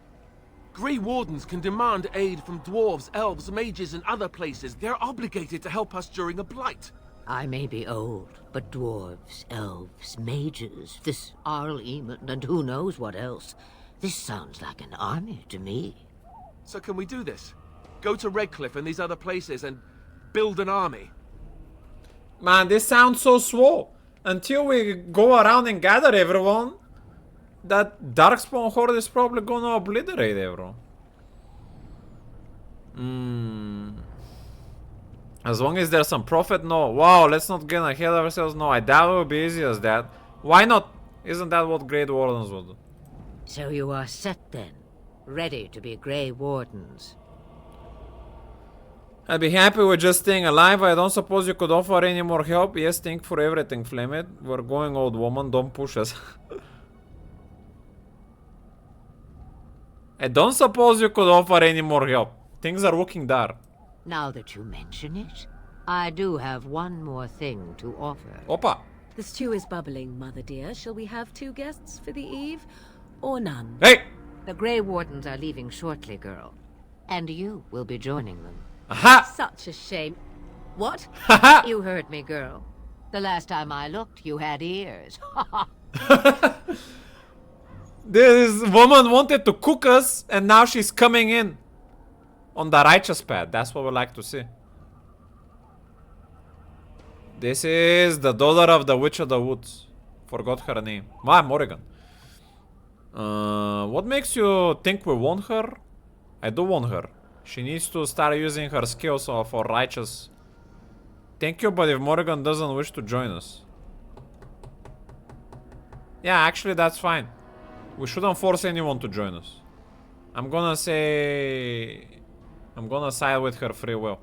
Grey Wardens can demand aid from dwarves, elves, mages, and other places. They're obligated to help us during a blight. I may be old, but dwarves, elves, mages, this Arl Eamon, and who knows what else. This sounds like an army to me. So can we do this? Go to Redcliffe and these other places and build an army? Man, this sounds so swole. Until we go around and gather everyone, that Darkspawn horde is probably gonna obliterate everyone. As long as there's some profit, no. Wow, let's not get ahead of ourselves. No, I doubt it will be easy as that. Why not? Isn't that what Great Wardens would do? So you are set then, ready to be Grey Wardens. I'd be happy with just staying alive. I don't suppose you could offer any more help. Yes, thank for everything, Flemeth. We're going, old woman. Don't push us. I don't suppose you could offer any more help. Things are looking dark. Now that you mention it, I do have one more thing to offer. Opa. The stew is bubbling, Mother dear. Shall we have 2 guests for the eve? Or none? Hey! The Grey Wardens are leaving shortly, girl. And you will be joining them. Aha! Such a shame. What? Haha! You heard me, girl. The last time I looked, you had ears. This woman wanted to cook us, and now she's coming in on the righteous path. That's what we like to see. This is the daughter of the Witch of the Woods. Forgot her name. Morrigan. What makes you think we want her? I do want her. She needs to start using her skills for righteous. Thank you, but if Morrigan doesn't wish to join us. Yeah, actually that's fine. We shouldn't force anyone to join us. I'm gonna side with her free will.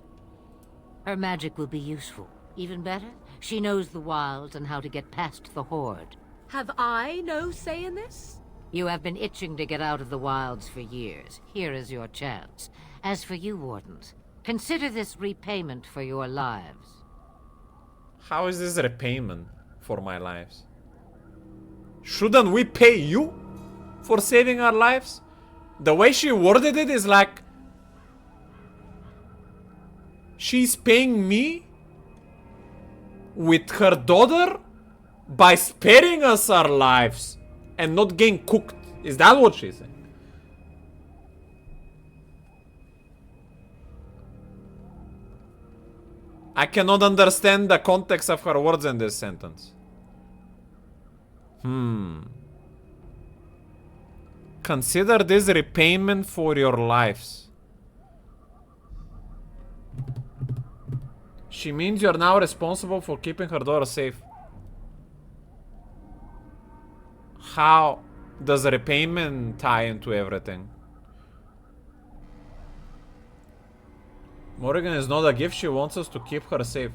Her magic will be useful. Even better, she knows the wilds and how to get past the Horde. Have I no say in this? You have been itching to get out of the wilds for years. Here is your chance. As for you, Wardens, consider this repayment for your lives. How is this repayment for my lives? Shouldn't we pay you for saving our lives? The way she worded it is like she's paying me with her daughter by sparing us our lives and not getting cooked. Is that what she's saying? I cannot understand the context of her words in this sentence. Consider this repayment for your lives. She means you're now responsible for keeping her daughter safe. How does repayment tie into everything? Morrigan is not a gift, she wants us to keep her safe.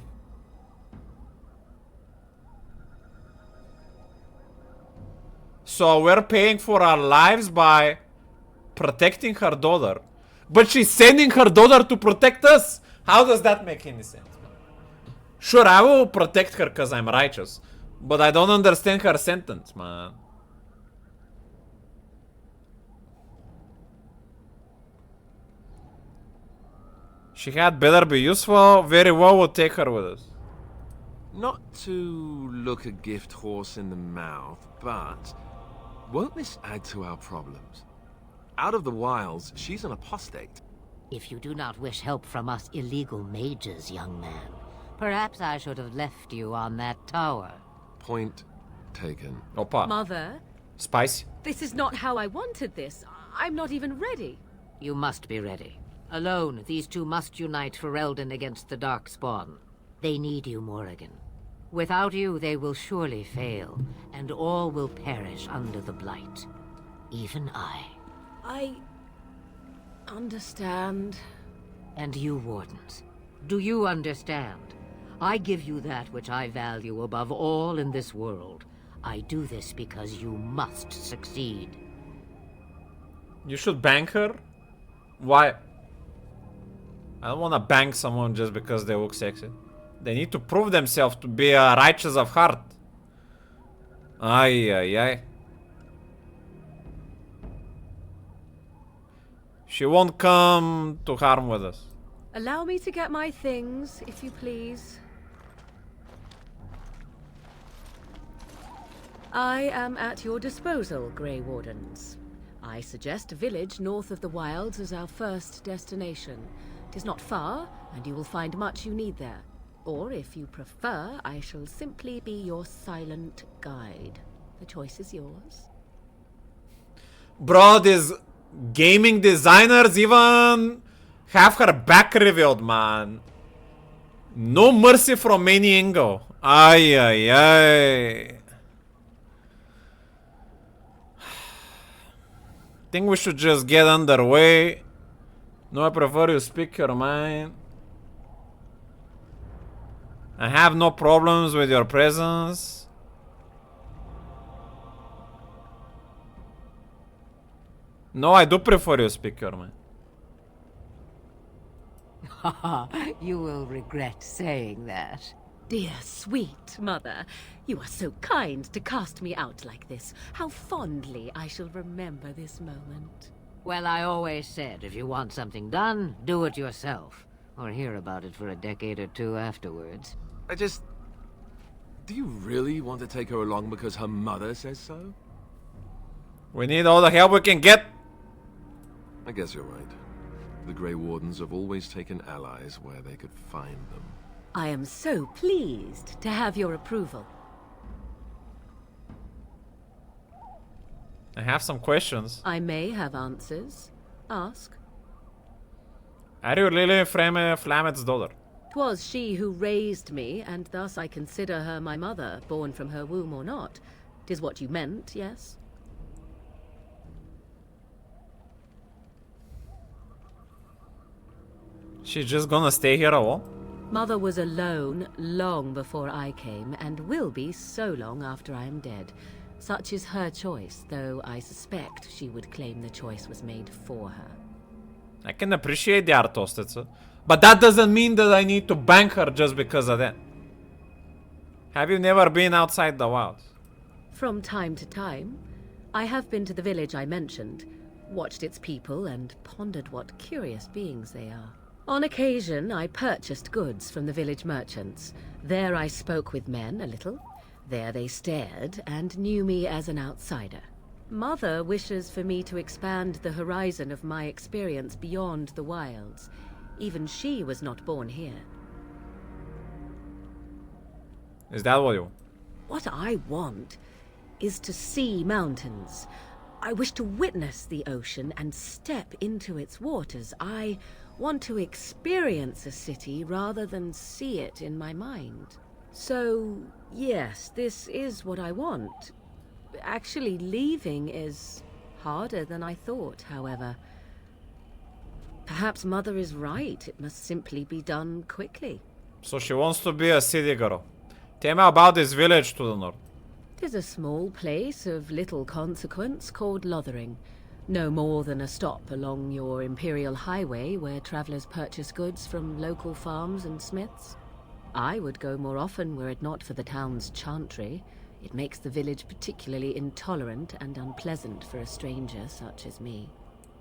So we're paying for our lives by protecting her daughter. But she's sending her daughter to protect us. How does that make any sense? Sure, I will protect her because I'm righteous. But I don't understand her sentence, man. She had better be useful. Very well, we'll take her with us. Not to look a gift horse in the mouth, but won't this add to our problems? Out of the wilds, she's an apostate. If you do not wish help from us illegal mages, young man, perhaps I should have left you on that tower. Point taken. Opa. Mother, Spicy. this is not how I wanted this. I'm not even ready. You must be ready. Alone, these two must unite for Eldon against the Darkspawn. They need you, Morrigan. Without you, they will surely fail, and all will perish under the Blight. Even I. I understand. And you, Wardens. Do you understand? I give you that which I value above all in this world. I do this because you must succeed. You should bank her? Why? I don't want to bank someone just because they look sexy. They need to prove themselves to be righteous of heart. Ay, ay, ay. She won't come to harm with us. Allow me to get my things, if you please. I am at your disposal, Grey Wardens. I suggest a village north of the wilds as our first destination. It is not far, and you will find much you need there. Or, if you prefer, I shall simply be your silent guide. The choice is yours. Bro, these gaming designers even have her back revealed, man. No mercy from any angle. Ay, ay, ay. Think we should just get underway. No, I prefer you speak your mind. I have no problems with your presence. No, I do prefer you speak your mind. You will regret saying that. Dear sweet mother, you are so kind to cast me out like this. How fondly I shall remember this moment. Well, I always said, if you want something done, do it yourself. Or hear about it for a decade or two afterwards. Do you really want to take her along because her mother says so? We need all the help we can get. I guess you're right. The Grey Wardens have always taken allies where they could find them. I am so pleased to have your approval. I have some questions. I may have answers. Ask. Are you really Flamet's daughter? 'Twas she who raised me, and thus I consider her my mother, born from her womb or not. 'Tis what you meant, yes? She's just gonna stay here a while? Mother was alone long before I came, and will be so long after I am dead. Such is her choice, though I suspect she would claim the choice was made for her. I can appreciate the artostice, but that doesn't mean that I need to bank her just because of that. Have you never been outside the wild? From time to time, I have been to the village I mentioned, watched its people, and pondered what curious beings they are. On occasion, I purchased goods from the village merchants. There I spoke with men a little. There they stared and knew me as an outsider. Mother wishes for me to expand the horizon of my experience beyond the wilds. Even she was not born here. Is that what you want? What I want is to see mountains. I wish to witness the ocean and step into its waters. I want to experience a city rather than see it in my mind. So, yes, this is what I want. Actually, leaving is harder than I thought, however. Perhaps Mother is right. It must simply be done quickly. So she wants to be a city girl. Tell me about this village to the north. 'Tis a small place of little consequence called Lothering. No more than a stop along your Imperial Highway where travelers purchase goods from local farms and smiths. I would go more often were it not for the town's chantry. It makes the village particularly intolerant and unpleasant for a stranger such as me.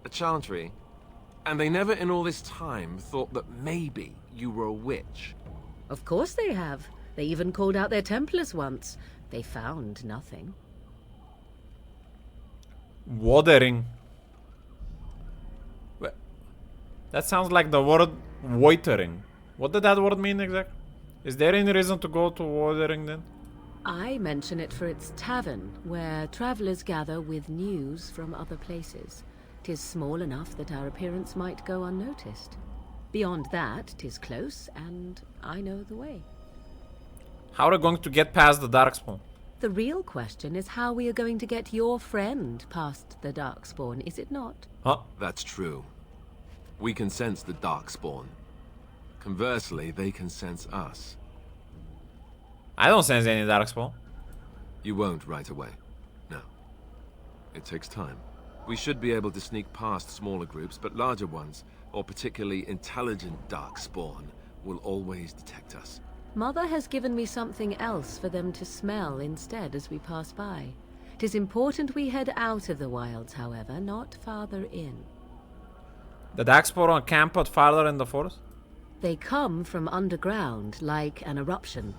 A chantry? And they never in all this time thought that maybe you were a witch? Of course they have. They even called out their Templars once. They found nothing. Watering. That sounds like the word watering. What did that word mean exactly? Is there any reason to go to watering then? I mention it for its tavern, where travelers gather with news from other places. 'Tis small enough that our appearance might go unnoticed. Beyond that, 'tis close, and I know the way. How are we going to get past the Darkspawn? The real question is how we are going to get your friend past the Darkspawn, is it not? Huh? That's true. We can sense the Darkspawn. Conversely, they can sense us. I don't sense any Darkspawn. You won't right away. No. It takes time. We should be able to sneak past smaller groups, but larger ones, or particularly intelligent Darkspawn, will always detect us. Mother has given me something else for them to smell instead as we pass by. 'Tis important we head out of the wilds, however, not farther in. The Darkspawn camped farther in the forest? They come from underground, like an eruption.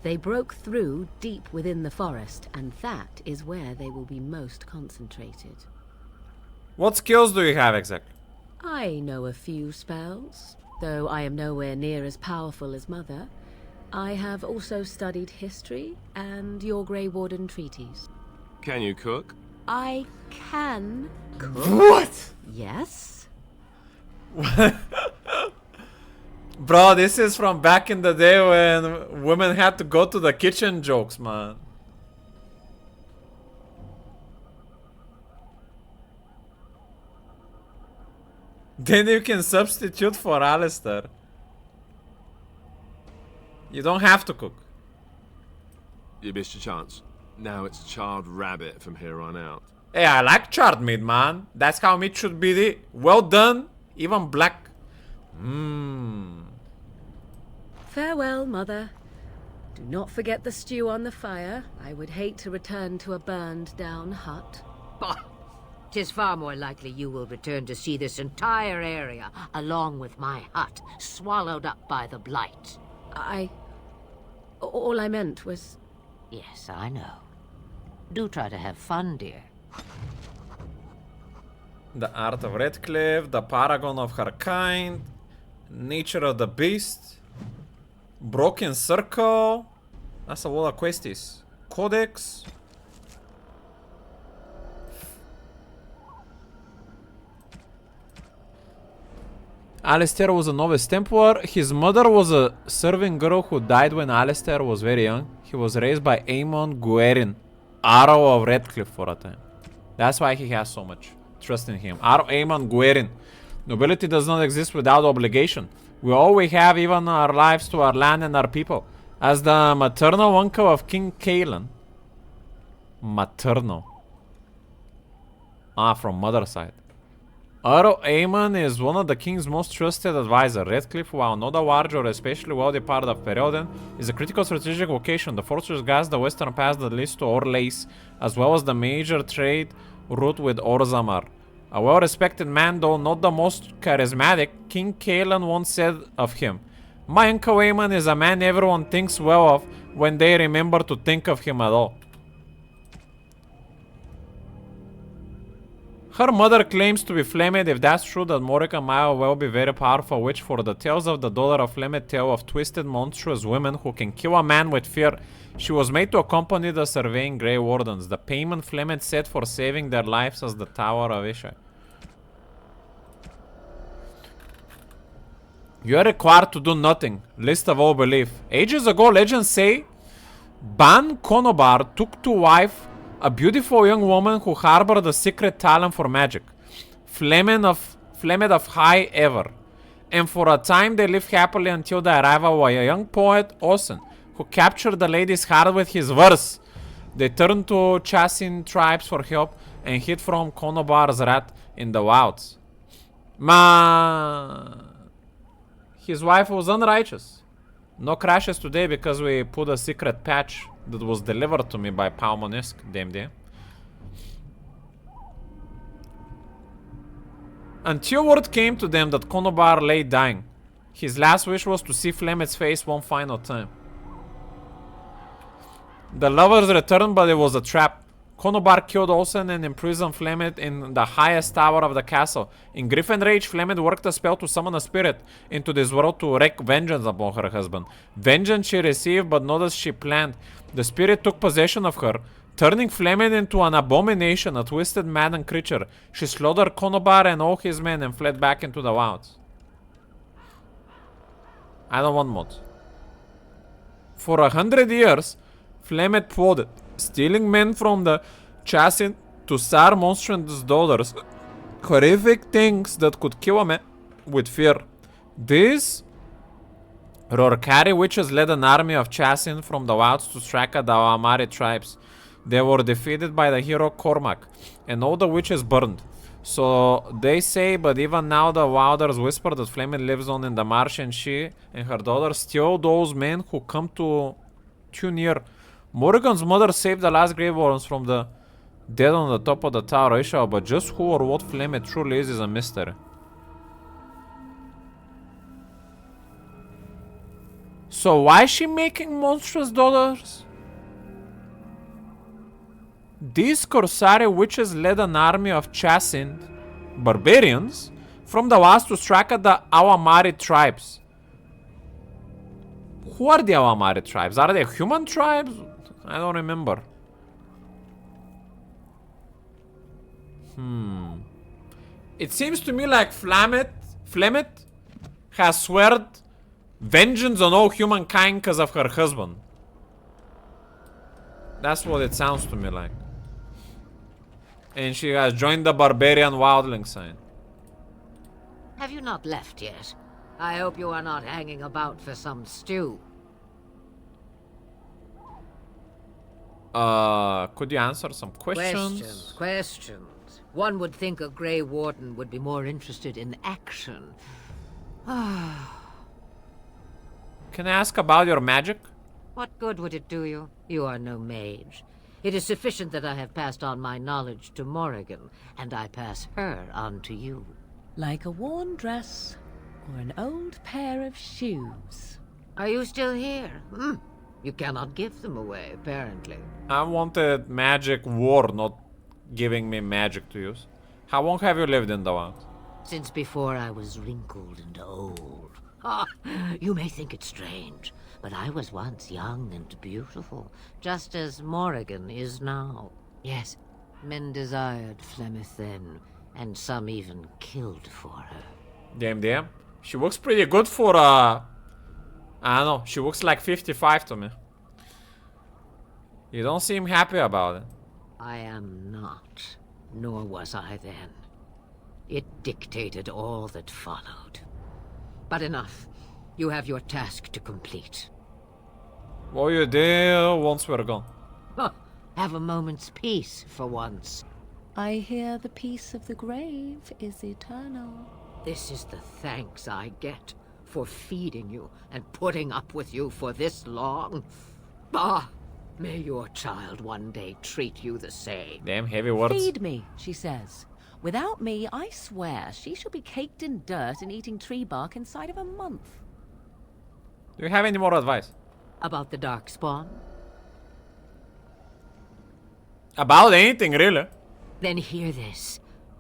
They broke through deep within the forest, and that is where they will be most concentrated. What skills do you have exactly? I know a few spells, though I am nowhere near as powerful as Mother. I have also studied history and your Grey Warden treaties. Can you cook? I can cook. What? Yes? Bro, this is from back in the day when women had to go to the kitchen jokes, man. Then you can substitute for Alistair. You don't have to cook. You missed your chance. Now it's charred rabbit from here on out. Hey, I like charred meat, man. That's how meat should be. Well done, even black. Mmm. Farewell, Mother. Do not forget the stew on the fire. I would hate to return to a burned-down hut. Bah! 'Tis far more likely you will return to see this entire area, along with my hut, swallowed up by the blight. All I meant was... Yes, I know. Do try to have fun, dear. The Art of Redcliffe, the Paragon of her kind, Nature of the Beast, Broken Circle. That's a lot of questies. Codex. Alistair was a novice Templar. His mother was a serving girl who died when Alistair was very young. He was raised by Aemon Guerin, Arrow of Redcliffe for a time. That's why he has so much trust in him. Aemon Guerin. Nobility does not exist without obligation. We always have even our lives to our land and our people. As the maternal uncle of King Kaelan. Maternal. From mother side. Earl Aemon is one of the king's most trusted advisors. Redcliffe, while not a large or especially wealthy part of Perioden, is a critical strategic location. The fortress guards the western pass that leads to Orlais, as well as the major trade route with Orzammar. A well-respected man, though not the most charismatic, King Kaelan once said of him, "My uncle Aemon is a man everyone thinks well of when they remember to think of him at all." Her mother claims to be Flemeth. If that's true, that Morrigan might well be very powerful witch, for the tales of the daughter of Flemeth tell of twisted, monstrous women who can kill a man with fear. She was made to accompany the surveying Grey Wardens, the payment Flemeth set for saving their lives as the Tower of Ishai. You are required to do nothing. Least of all belief. Ages ago, legends say Ban Konobar took to wife a beautiful young woman who harbored a secret talent for magic. Flemeth of High Ever. And for a time they lived happily until the arrival of a young poet, Osen, who captured the lady's heart with his verse. They turned to Chassin tribes for help and hid from Konobar's wrath in the wilds. His wife was unrighteous. No crashes today because we put a secret patch that was delivered to me by Palmonisk, DMD. Until word came to them that Konobar lay dying. His last wish was to see Flemeth's face one final time. The lovers returned, but it was a trap. Konobar killed Olsen and imprisoned Flemeth in the highest tower of the castle. In Griffin Rage, Flemeth worked a spell to summon a spirit into this world to wreak vengeance upon her husband. Vengeance she received, but not as she planned. The spirit took possession of her, turning Flemeth into an abomination, a twisted, maddened creature. She slaughtered Konobar and all his men and fled back into the wilds. I don't want mods. For 100 years, Flemeth plotted, stealing men from the Chassin to Sar Monstrous daughters. Horrific things that could kill a man with fear. These Rorkari witches led an army of Chassin from the wilds to strike at the Awamari tribes. They were defeated by the hero Cormac, and all the witches burned. So they say, but even now the Wilders whisper that Flemeth lives on in the marsh, and she and her daughter steal those men who come too near. Morrigan's mother saved the last Grey Wardens from the dead on the top of the Tower of Ishal, but just who or what Flemeth truly is a mystery. So why is she making monstrous daughters? These Corsari witches led an army of Chassin barbarians from the west to strike at the Awamari tribes. Who are the Awamari tribes? Are they human tribes? I don't remember. It seems to me like Flemeth has sworn vengeance on all humankind because of her husband. That's what it sounds to me like. And she has joined the barbarian wildling sign. Have you not left yet? I hope you are not hanging about for some stew. Could you answer some questions? Questions. One would think a Grey Warden would be more interested in action. Can I ask about your magic? What good would it do you? You are no mage. It is sufficient that I have passed on my knowledge to Morrigan, and I pass her on to you. Like a worn dress or an old pair of shoes. Are you still here? You cannot give them away, apparently. I wanted magic war, not giving me magic to use. How long have you lived in the wild? Since before I was wrinkled and old. You may think it strange, but I was once young and beautiful, just as Morrigan is now. Yes, men desired Flemeth then, and some even killed for her. Damn. She looks pretty good for I don't know, she looks like 55 to me. You don't seem happy about it. I am not, nor was I then. It dictated all that followed. But enough. You have your task to complete. What you do once we're gone? Huh. Have a moment's peace for once. I hear the peace of the grave is eternal. This is the thanks I get for feeding you and putting up with you for this long. Bah! May your child one day treat you the same. Damn heavy words. Feed me, she says. Without me, I swear, she shall be caked in dirt and eating tree bark inside of a month. Do you have any more advice? About the Darkspawn? About anything, really? Then hear this.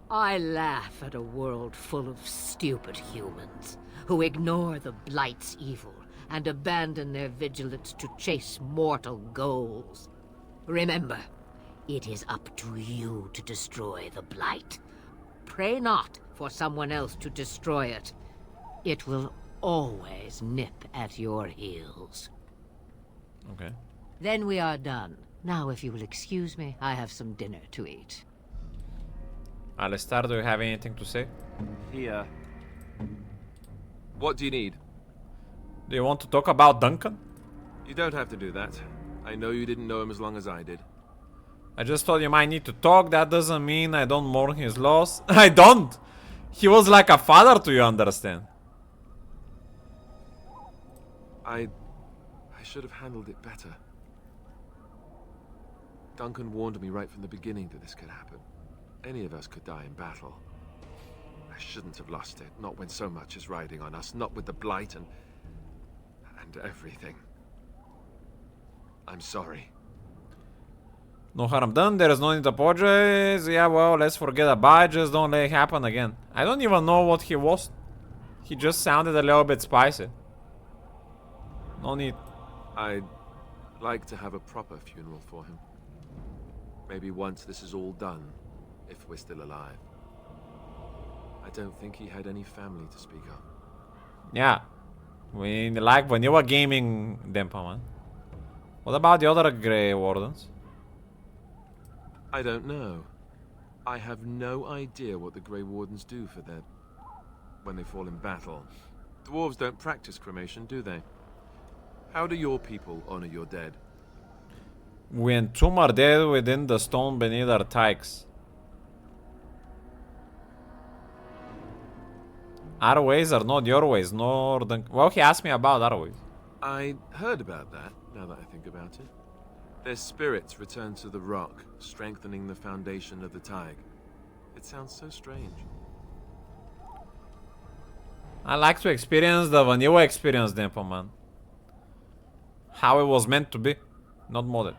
I laugh at a world full of stupid humans who ignore the Blight's evil and abandon their vigilance to chase mortal goals. Remember, it is up to you to destroy the Blight. Pray not for someone else to destroy it. It will always nip at your heels. Okay. Then we are done. Now, if you will excuse me, I have some dinner to eat. Alistair, do you have anything to say? Here. What do you need? Do you want to talk about Duncan? You don't have to do that. I know you didn't know him as long as I did. I just thought you might need to talk. That doesn't mean I don't mourn his loss. I don't! He was like a father to you, understand? I should have handled it better. Duncan warned me right from the beginning that this could happen. Any of us could die in battle. I shouldn't have lost it, not when so much is riding on us, not with the Blight and everything. I'm sorry. No harm done, there is no need to apologize. Yeah, well, let's forget about it, just don't let it happen again. I don't even know what he was. He just sounded a little bit spicy. No need. I'd like to have a proper funeral for him. Maybe once this is all done, if we're still alive. I don't think he had any family to speak of. Yeah. We like vanilla gaming Dempa, man. What about the other Grey Wardens? I don't know. I have no idea what the Grey Wardens do for their... when they fall in battle. Dwarves don't practice cremation, do they? How do your people honor your dead? We entomb our dead within the stone beneath our tykes. Our ways are not your ways, nor the... Well, he asked me about our ways. I heard about that, now that I think about it. Their spirits return to the rock, strengthening the foundation of the Tig. It sounds so strange. I like to experience the vanilla experience, Dempa, man. How it was meant to be, not modded.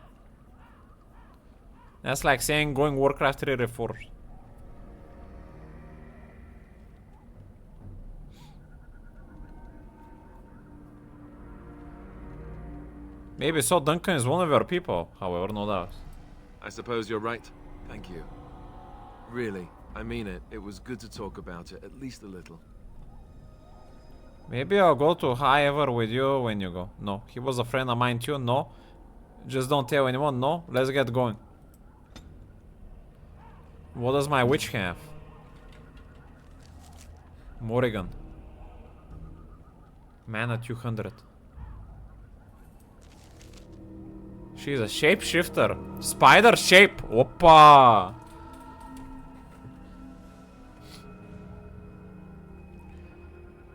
That's like saying going Warcraft 3 Reforged. Maybe so Duncan is one of your people, however, not ours. I suppose you're right. Thank you. Really, I mean it. It was good to talk about it, at least a little. Maybe I'll go to High Ever with you when you go. No. He was a friend of mine too. No. Just don't tell anyone. No. Let's get going. What does my witch have? Morrigan. Mana 200. She's a shapeshifter. Spider shape. Oppa.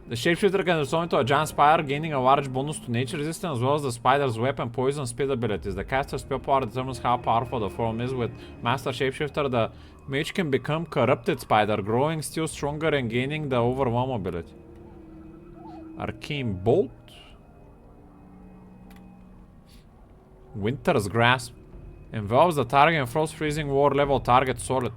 The shapeshifter can transform into a giant spider, gaining a large bonus to nature resistance as well as the spider's weapon, poison, speed abilities. The caster's spell power determines how powerful the form is. With Master Shapeshifter, the mage can become Corrupted Spider, growing still stronger and gaining the Overwhelm ability. Arcane Bolt. Winter's Grasp. Envelops the target and frost freezing war level target solid.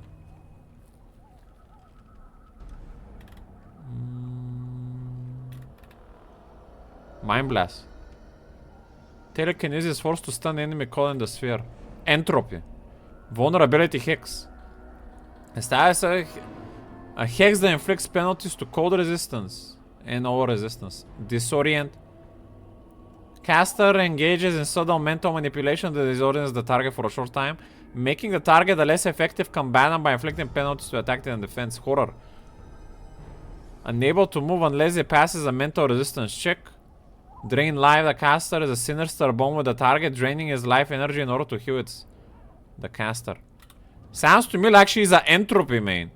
Mind Blast. Telekinesis force to stun enemy caught in the sphere. Entropy. Vulnerability Hex. Establishes a hex that inflicts penalties to cold resistance And no resistance. Disorient. Caster engages in subtle mental manipulation that disorients the target for a short time, making the target a less effective combatant by inflicting penalties to attack and defense. Horror. Unable to move unless it passes a mental resistance check. Drain life. The caster is a sinister bond with the target, draining his life energy in order to heal its... the caster. Sounds to me like she's an entropy main.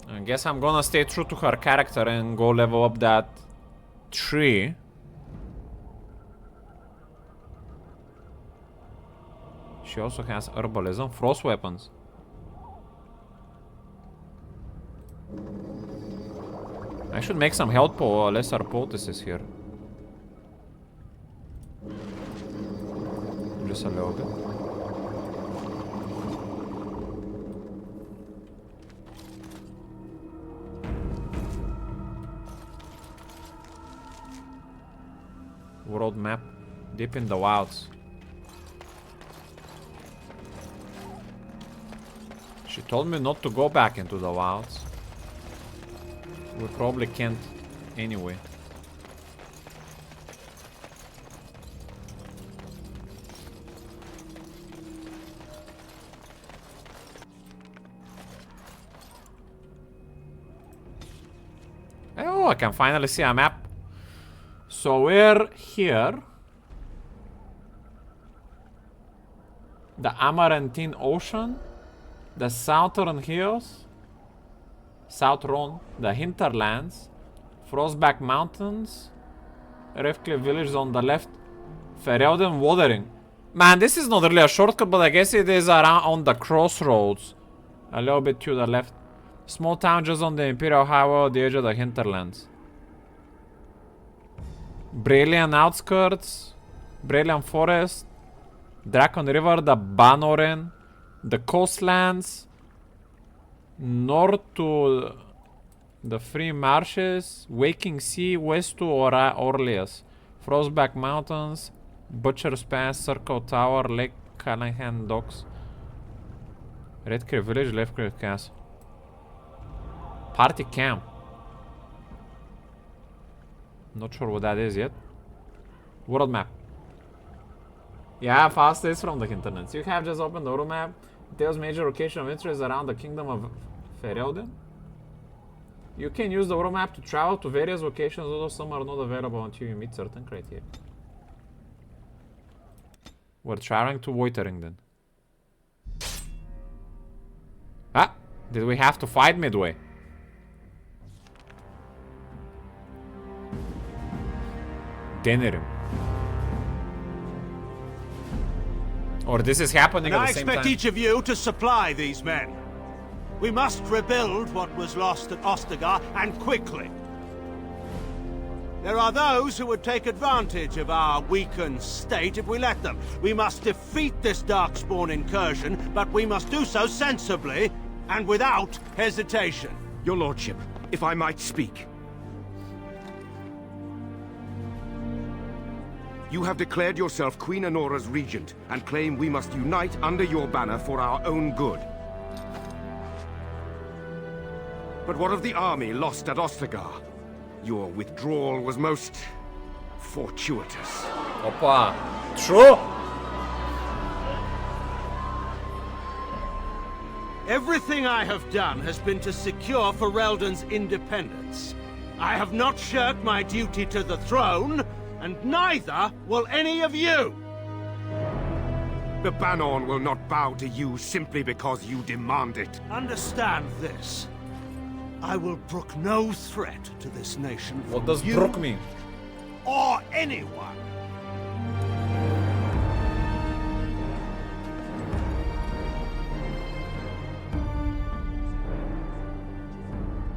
I guess I'm gonna stay true to her character and go level up that tree. She also has herbalism, frost weapons. I should make some health lesser poultices here. Just a little bit. World map. Deep in the wilds. She told me not to go back into the wilds. We probably can't anyway. Oh, I can finally see a map. So we're here. The Amarantine Ocean. The Southern Hills. Southron. The Hinterlands. Frostback Mountains. Riftcliff Village on the left. Ferelden Watering. Man, this is not really a shortcut, but I guess it is around on the crossroads. A little bit to the left. Small town just on the Imperial Highway at the edge of the hinterlands. Brilliant outskirts. Brilliant Forest. Dragon River, the Banoren. The coastlands. North to the Free Marshes. Waking Sea, west to Orleans. Frostback Mountains. Butcher's Pass, Circle Tower, Lake Callahan Docks. Redcliffe Village, Leftcliff Castle. Party camp. Not sure what that is yet. World map. Yeah, fast is from the internet. You have just opened the world map. It tells major location of interest around the kingdom of Ferelden. You can use the world map to travel to various locations, although some are not available until you meet certain criteria. We're traveling to Watering then. Ah! Did we have to fight midway? Denerim. Or this is happening And at I the same time. expect each of you to supply these men. We must rebuild what was lost at Ostagar, and quickly. There are those who would take advantage of our weakened state if we let them. We must defeat this Darkspawn incursion, but we must do so sensibly and without hesitation. Your lordship, if I might speak. You have declared yourself Queen Honora's regent, and claim we must unite under your banner for our own good. But what of the army lost at Ostagar? Your withdrawal was most... fortuitous. Opa. True. Everything I have done has been to secure Ferelden's independence. I have not shirked my duty to the throne, and neither will any of you! The Banon will not bow to you simply because you demand it. Understand this. I will brook no threat to this nation from What does you brook mean? or anyone.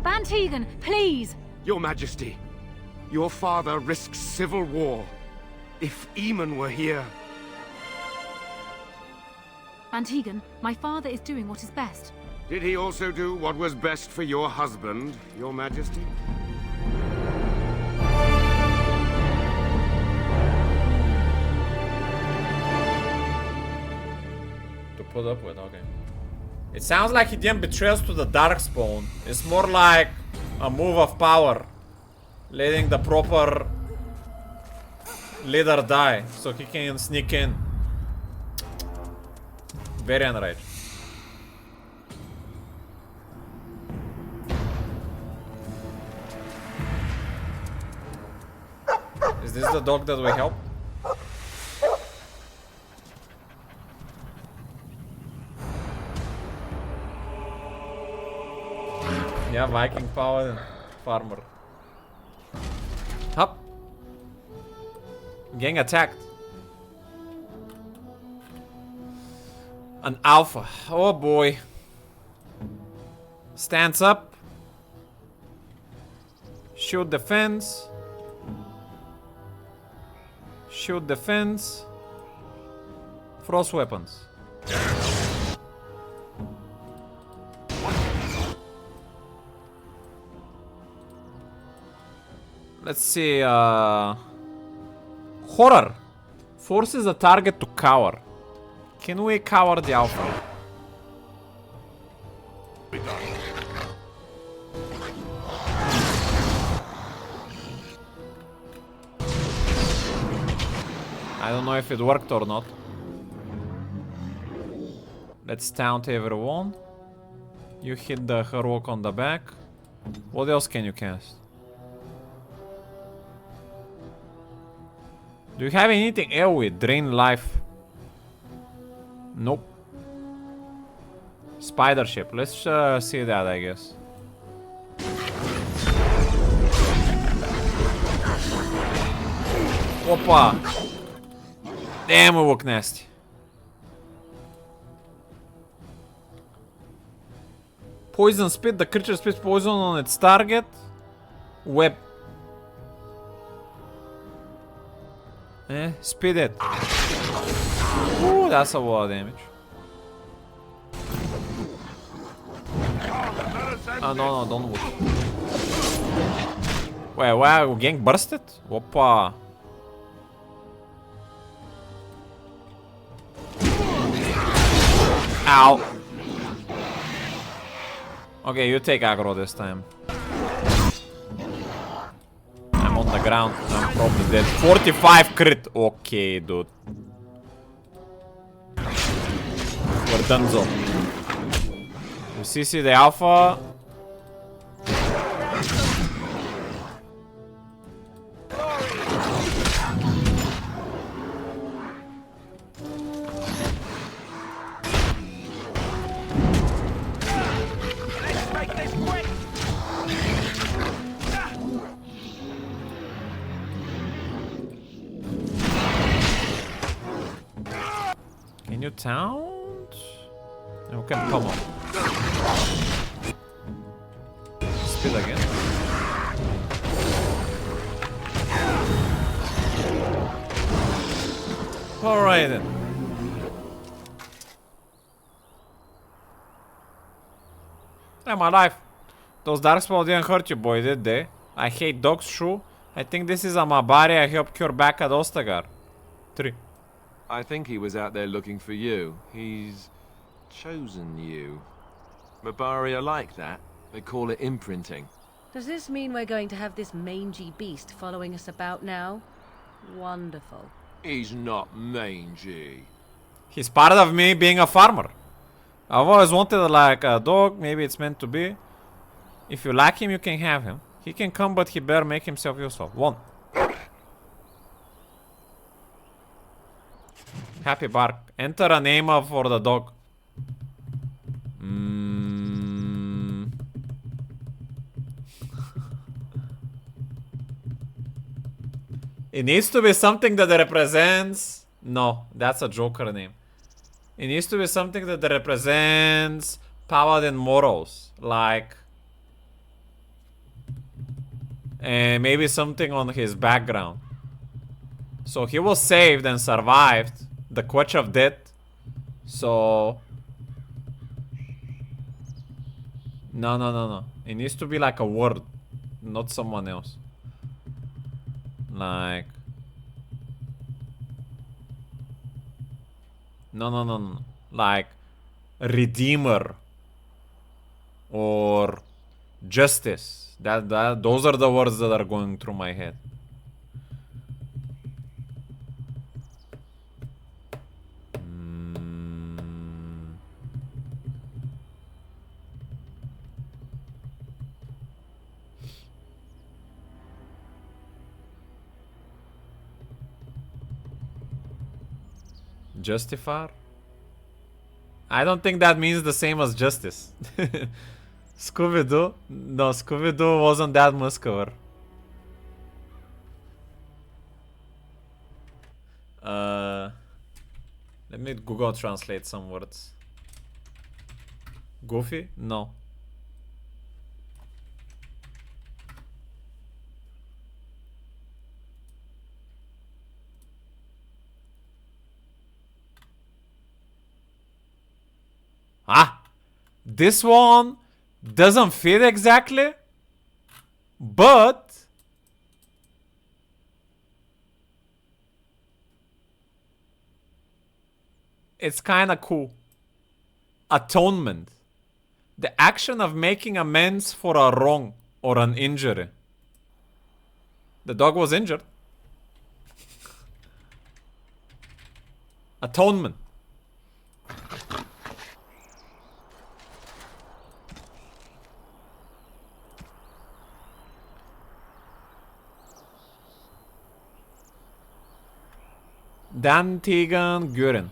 Bantegan, please! Your Majesty, your father risks civil war. If Eamon were here... Bantegan, my father is doing what is best. Did he also do what was best for your husband, Your Majesty? put up with, okay. It sounds like he didn't betray us to the Darkspawn. It's more like a move of power. Letting the proper leader die so he can sneak in. Very enraged. Is this the dog that we helped? Yeah, Viking power and farmer. Hup. Getting attacked. An alpha. Oh boy. Stands up. Shoot the fence. Shoot the fence. Frost weapons. Let's see, horror. Forces a target to cower. Can we cower the alpha? Be done. I don't know if it worked or not. Let's taunt everyone. You hit the heroic on the back. What else can you cast? Do you have anything AoE? Drain life. Nope. Spider ship. Let's see that, I guess. Опа! Damn, we look nasty. Poison spit. The creature spits poison on its target. Web. Spit it. Ooh, that's a lot of damage. Oh, no, don't look. Wait, wow, gang bursted? Опа. Ow. Okay, you take aggro this time. I'm on the ground. I'm probably dead. 45 crit. Okay, dude. We're done, so. You CC the alpha. Can you taunt? No, we can pummel. Spit again. Alright then. I'm alive. Those darkspawn didn't hurt you, boy, did they? I hate dogs, shoo. I think this is a Mabari I helped cure back at Ostagar. 3. I think he was out there looking for you. He's chosen you. Mabari are like that. They call it imprinting. Does this mean we're going to have this mangy beast following us about now? Wonderful. He's not mangy. He's part of me being a farmer. I've always wanted like a dog. Maybe it's meant to be. If you like him, you can have him. He can come, but he better make himself useful. 1. Happy bark. Enter a name for the dog. It needs to be something that represents... No, that's a Joker name. It needs to be something that represents Paladin morals. Like... and maybe something on his background. So he was saved and survived the Quetch of Death. So... No. It needs to be like a word. Not someone else. Like... No. Like... redeemer or justice. Those are the words that are going through my head. Justifier? I don't think that means the same as justice. Scooby-Doo? No, Scooby-Doo wasn't that muscular. Let me Google translate some words. Goofy? No. Ah! This one doesn't fit exactly, but it's kinda cool. Atonement. The action of making amends for a wrong or an injury. The dog was injured. Atonement. Dan Tegan Gurin.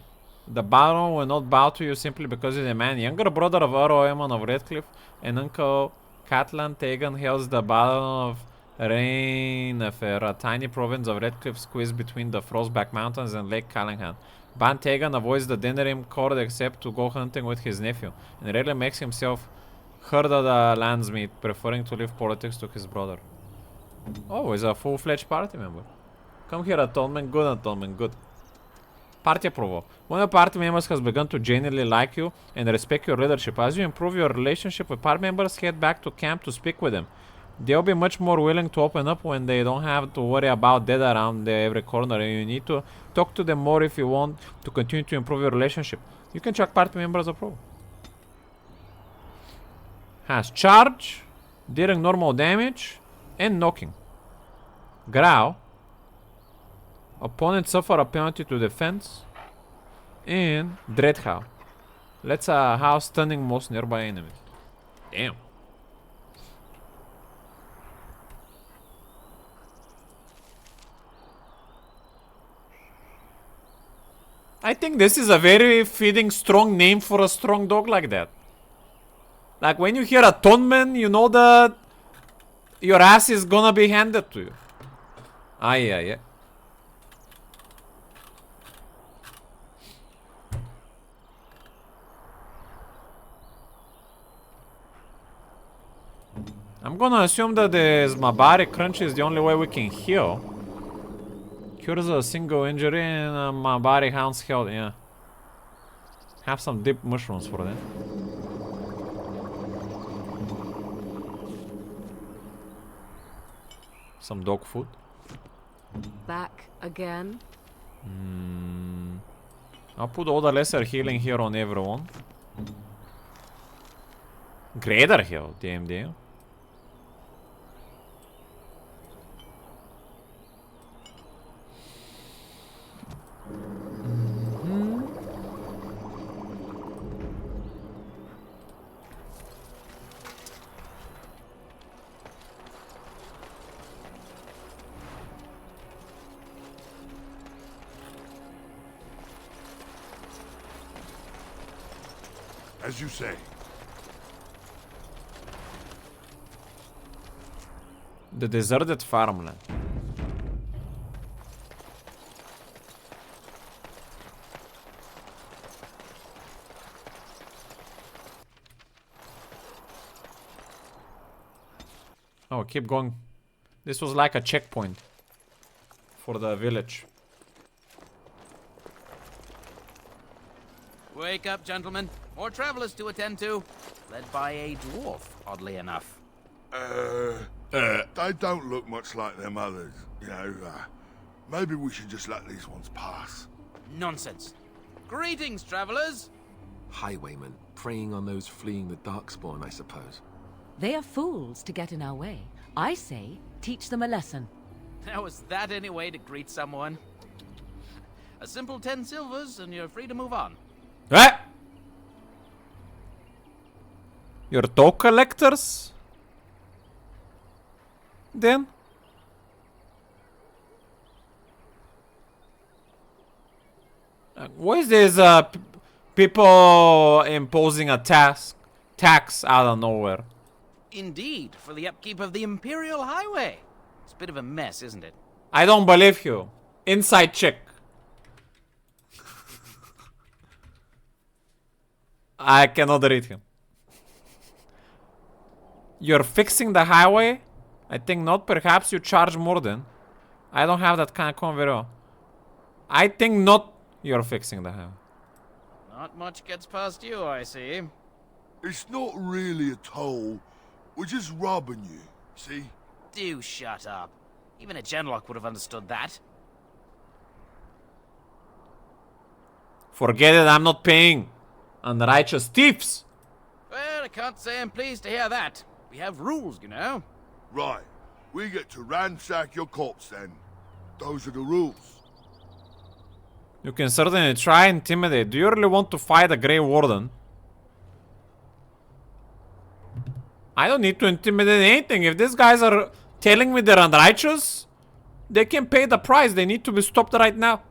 The Baron will not bow to you simply because he's a man. Younger brother of Eroemon of Redcliffe and uncle Catlan Tegan hails the Baron of Rainfair, a tiny province of Redcliffe squeezed between the Frostback Mountains and Lake Callahan. Ban Tegan avoids the Denerim court except to go hunting with his nephew, and rarely makes himself heard of the landsmeet, preferring to leave politics to his brother. Oh, he's a full-fledged party member. Come here, Atonement. Good, Atonement. Good. Party approval. One of the party members has begun to genuinely like you and respect your leadership. As you improve your relationship with party members, head back to camp to speak with them. They'll be much more willing to open up when they don't have to worry about death around every corner, and you need to talk to them more if you want to continue to improve your relationship. You can check party members approval. Has charge, dealing normal damage, and knocking. Growl. Opponents suffer a penalty to defense. And Dreadhowl. Let's howl stunning most nearby enemies. Damn. I think this is a very fitting strong name for a strong dog like that. Like when you hear Atonement, you know that your ass is gonna be handed to you. Ah, yeah. I'm gonna assume that the Mabari Crunch is the only way we can heal. Cures a single injury and Mabari Hound's health, yeah. Have some deep mushrooms for that. Some dog food. Back again? I'll put all the lesser healing here on everyone. Greater heal, damn. As you say. The deserted farmland. Oh, keep going. This was like a checkpoint for the village. Wake up, gentlemen. More travelers to attend to. Led by a dwarf, oddly enough. They don't look much like them others. You know, maybe we should just let these ones pass. Nonsense. Greetings, travelers. Highwaymen, preying on those fleeing the Darkspawn, I suppose. They are fools to get in our way. I say, teach them a lesson. How is that any way to greet someone? A simple 10 silvers and you're free to move on. Eh? You're toll collectors? Then? What is this people imposing a tax out of nowhere? Indeed, for the upkeep of the Imperial Highway. It's a bit of a mess, isn't it? I don't believe you. Inside check. I cannot read him. You're fixing the highway? I think not. Perhaps you charge more than. I don't have that kind of convo. I think not. You're fixing the highway. Not much gets past you, I see. It's not really a toll. We're just robbing you, see? Do shut up. Even a Genlock would have understood that. Forget it, I'm not paying. Unrighteous thieves. Well, I can't say I'm pleased to hear that. We have rules, you know. Right. We get to ransack your corpse then. Those are the rules. You can certainly try and intimidate. Do you really want to fight a Grey Warden? I don't need to intimidate anything. If these guys are telling me they're unrighteous, they can pay the price. They need to be stopped right now.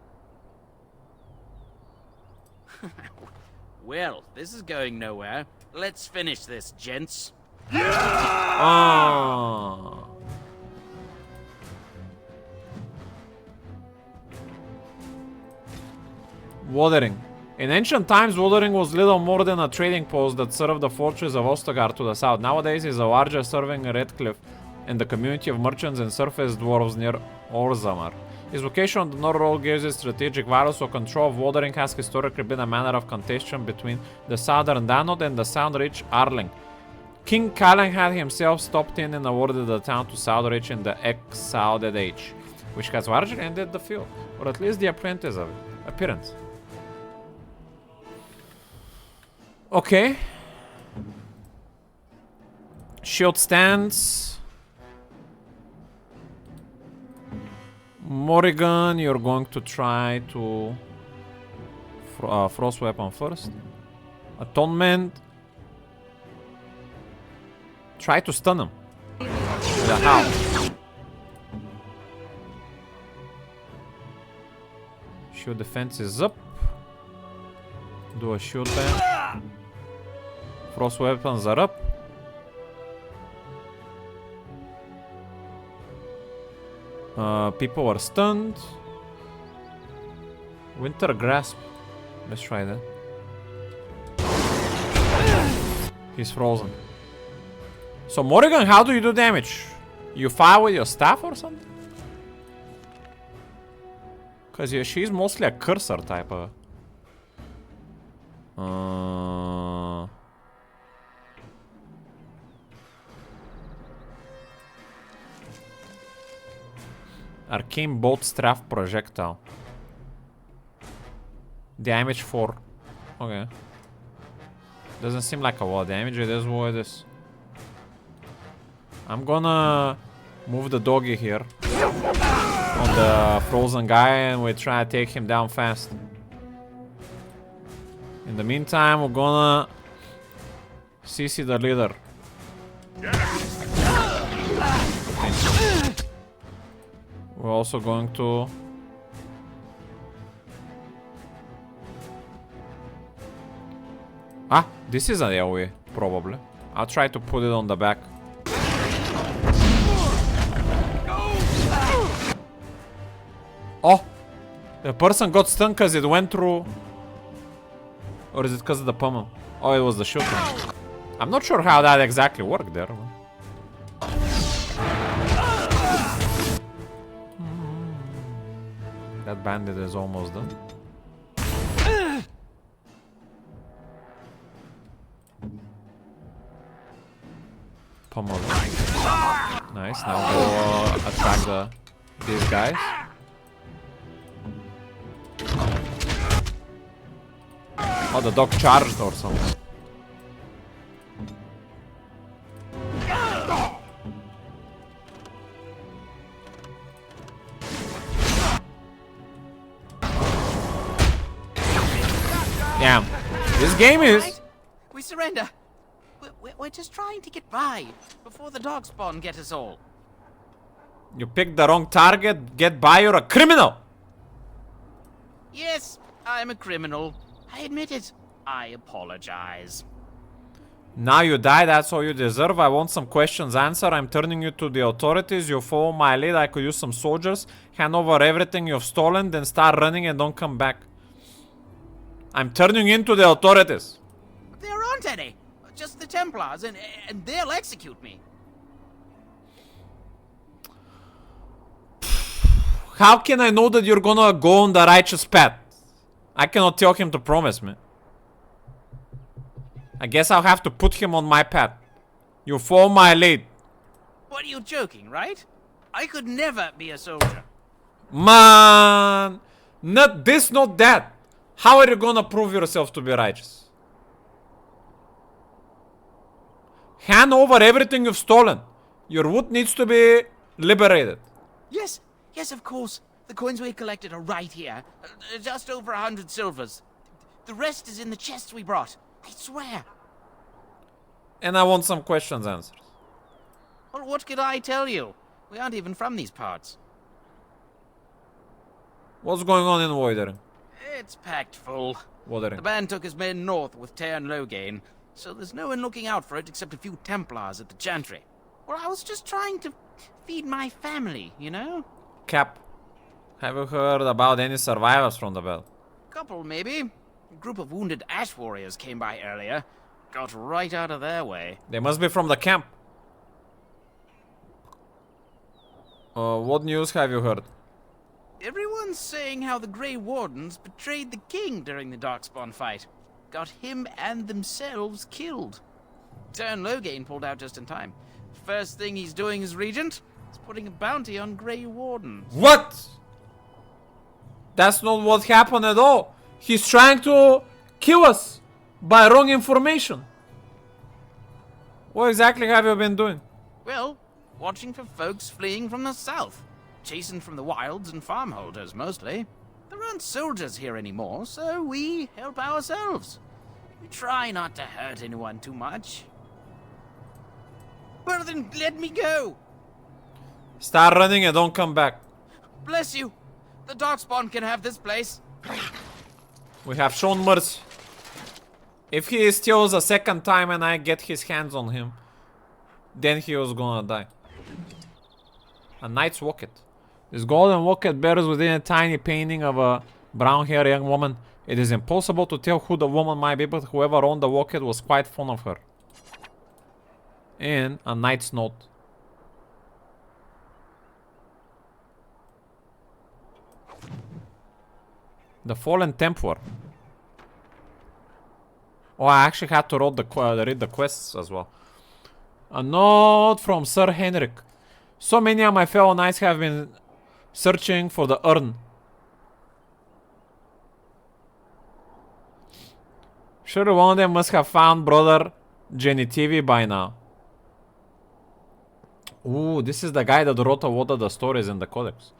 Well, this is going nowhere. Let's finish this, gents. Oh. Watering. In ancient times, Watering was little more than a trading post that served the fortress of Ostagar to the south. Nowadays, it is a larger serving Redcliffe and the community of merchants and surface dwarves near Orzammar. Its location on the North Road gives it strategic value, so control of Watering has historically been a matter of contention between the southern Danod and the south-rich Arling. King Callan had himself stopped in and awarded the town to Southridge in the Exalted Age, which has largely ended the field, or at least the appearance of it. Okay. Shield stands. Morrigan, you're going to try to frost weapon first. Atonement. Try to stun him. With a howl. Shield defense is up. Do a shield bang. Frost weapons are up. People are stunned. Winter grasp. Let's try that. He's frozen. So Morrigan, how do you do damage? You fire with your staff or something? Cause she's mostly a cursor type of. Arcane Bolt Straff Projectile. Damage 4. Okay. Doesn't seem like a lot of damage. It is what it is. I'm gonna move the doggy here on the frozen guy and we try to take him down fast. In the meantime, we're gonna CC the leader. We're also going to this is an AoE, probably. I'll try to put it on the back. Oh! The person got stunned because it went through. Or is it because of the pommel? Oh, it was the shooting. I'm not sure how that exactly worked there. That bandit is almost done. Pommel. Nice, now go attack these guys. Oh, the dog charged or something. Damn. This game is... Right? We surrender. We're just trying to get by before the dog spawn get us all. You picked the wrong target, get by, you're a criminal! Yes, I'm a criminal. I admit it. I apologize. Now you die, that's all you deserve. I want some questions answered. I'm turning you to the authorities. You follow my lead, I could use some soldiers. Hand over everything you've stolen, then start running and don't come back. I'm turning you into the authorities. There aren't any. Just the Templars, and they'll execute me. How can I know that you're gonna go on the righteous path? I cannot tell him to promise me. I guess I'll have to put him on my path. You follow my lead. What, are you joking, right? I could never be a soldier. Man! Not this, not that. How are you gonna prove yourself to be righteous? Hand over everything you've stolen. Your wood needs to be liberated. Yes, of course. The coins we collected are right here. Just over 100 silvers. The rest is in the chests we brought. I swear. And I want some questions answered. Well, what could I tell you? We aren't even from these parts. What's going on in Woidering? It's packed full. Woidering. The band took his men north with Tearn Loghain, so there's no one looking out for it except a few Templars at the Chantry. Well, I was just trying to feed my family, you know? Cap, have you heard about any survivors from the battle? Couple, maybe. A group of wounded ash warriors came by earlier. Got right out of their way. They must be from the camp. What news have you heard? Everyone's saying how the Grey Wardens betrayed the king during the Darkspawn fight. Got him and themselves killed. Tearn Loghain pulled out just in time. First thing he's doing as regent is putting a bounty on Grey Wardens. What? That's not what happened at all. He's trying to kill us by wrong information. What exactly have you been doing? Well, watching for folks fleeing from the south. Chasing from the wilds and farmholders, mostly. There aren't soldiers here anymore, so we help ourselves. We try not to hurt anyone too much. Well then, let me go! Start running and don't come back. Bless you! The Darkspawn can have this place. We have shown mercy. If he steals a second time and I get his hands on him, then he was gonna die. A knight's locket. This golden locket bears within a tiny painting of a brown-haired young woman. It is impossible to tell who the woman might be, but whoever owned the locket was quite fond of her. And a knight's note. The Fallen Templar. Oh, I actually had to read the quests as well. A note from Sir Henrik. So many of my fellow knights have been searching for the urn. Surely one of them must have found brother Genitivi by now. Ooh, this is the guy that wrote a lot of the stories in the codex.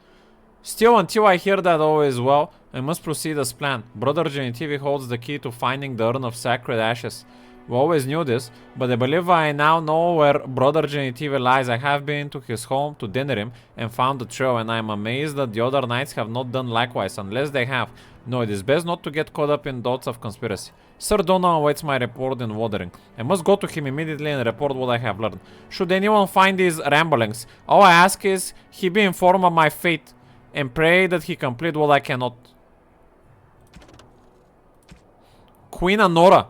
Still, until I hear that all is well, I must proceed as planned. Brother Genitivi holds the key to finding the urn of sacred ashes. We always knew this, but I believe I now know where Brother Genitivi lies. I have been to his home to dinner him and found the trail, and I am amazed that the other knights have not done likewise, unless they have. No, it is best not to get caught up in thoughts of conspiracy. Sir Donna awaits my report in Woidering. I must go to him immediately and report what I have learned. Should anyone find these ramblings, all I ask is he be informed of my fate, and pray that he complete what I cannot. Queen Anora.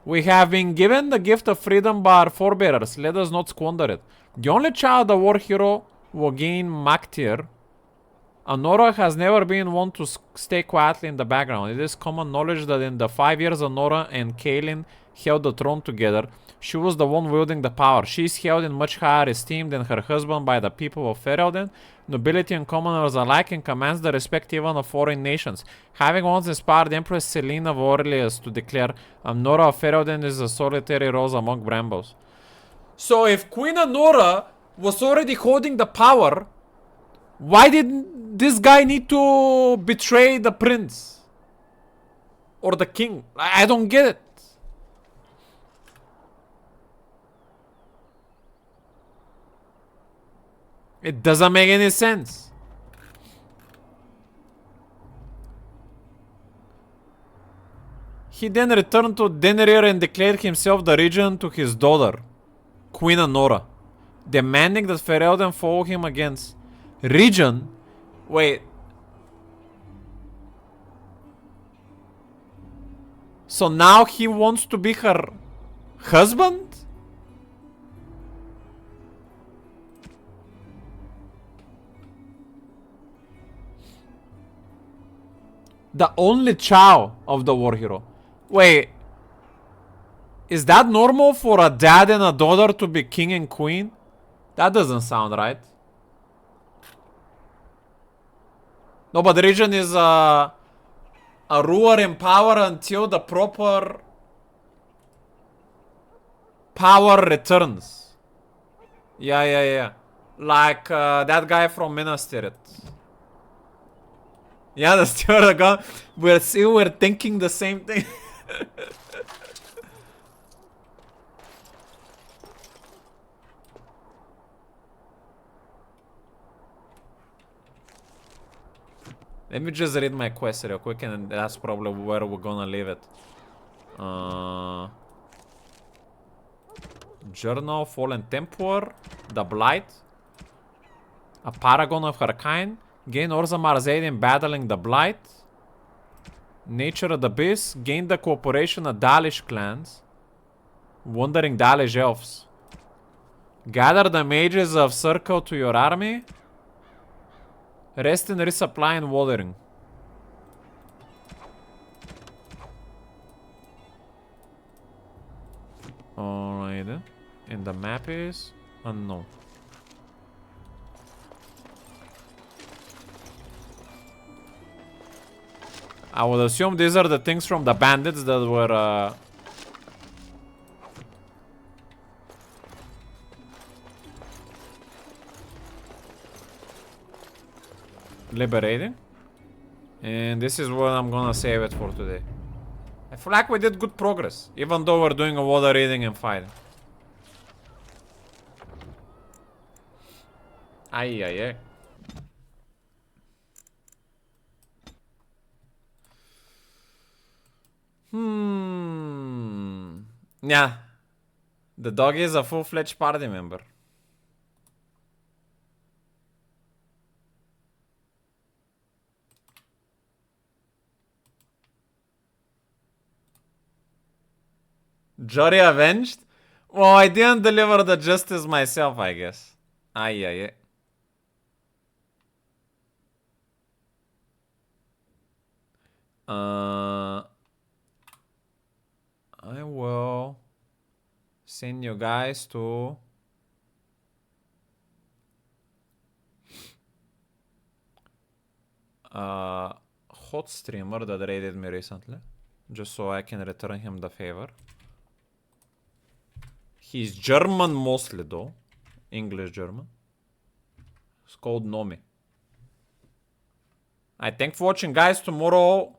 We have been given the gift of freedom by our forebears. Let us not squander it. The only child of war hero Loghain Mactir, Anora has never been one to stay quietly in the background. It is common knowledge that in the 5 years Anora and Kaelin held the throne together, she was the one wielding the power. She is held in much higher esteem than her husband by the people of Ferelden. Nobility and commoners alike, and commands the respect even of foreign nations. Having once inspired Empress Selene of Orleans to declare, Nora of Ferelden is a solitary rose among brambles. So if Queen Nora was already holding the power, why did this guy need to betray the prince? Or the king? I don't get it. It doesn't make any sense. He then returned to Denrir and declared himself the regent to his daughter, Queen Nora, demanding that Ferelden follow him against regent. Wait. So now he wants to be her husband? The only child of the war hero. Wait. Is that normal for a dad and a daughter to be king and queen? That doesn't sound right. No, but the region is a ruler in power until the proper power returns. Yeah. Like that guy from Minas Tirith. Yeah, the Steward of God. We're thinking the same thing. Let me just read my quest real quick, and that's probably where we're gonna leave it. Journal, Fallen Templar, The Blight, a paragon of her kind. Gain Orzamar's aid in battling the Blight. Nature of the Beast. Gain the cooperation of Dalish clans. Wandering Dalish elves. Gather the mages of Circle to your army. Rest and resupply and watering. Alright. And the map is unknown. I would assume these are the things from the bandits that were liberating. And this is what I'm gonna save it for today. I feel like we did good progress, even though we're doing a lot of reading and fighting. Ay. Yeah. The dog is a full-fledged party member. Jury avenged? Well, I didn't deliver the justice myself, I guess. Ay. I will send you guys to hot streamer that raided me recently, just so I can return him the favor. He's German mostly though. English German. It's called Nomi. I thank for watching, guys. Tomorrow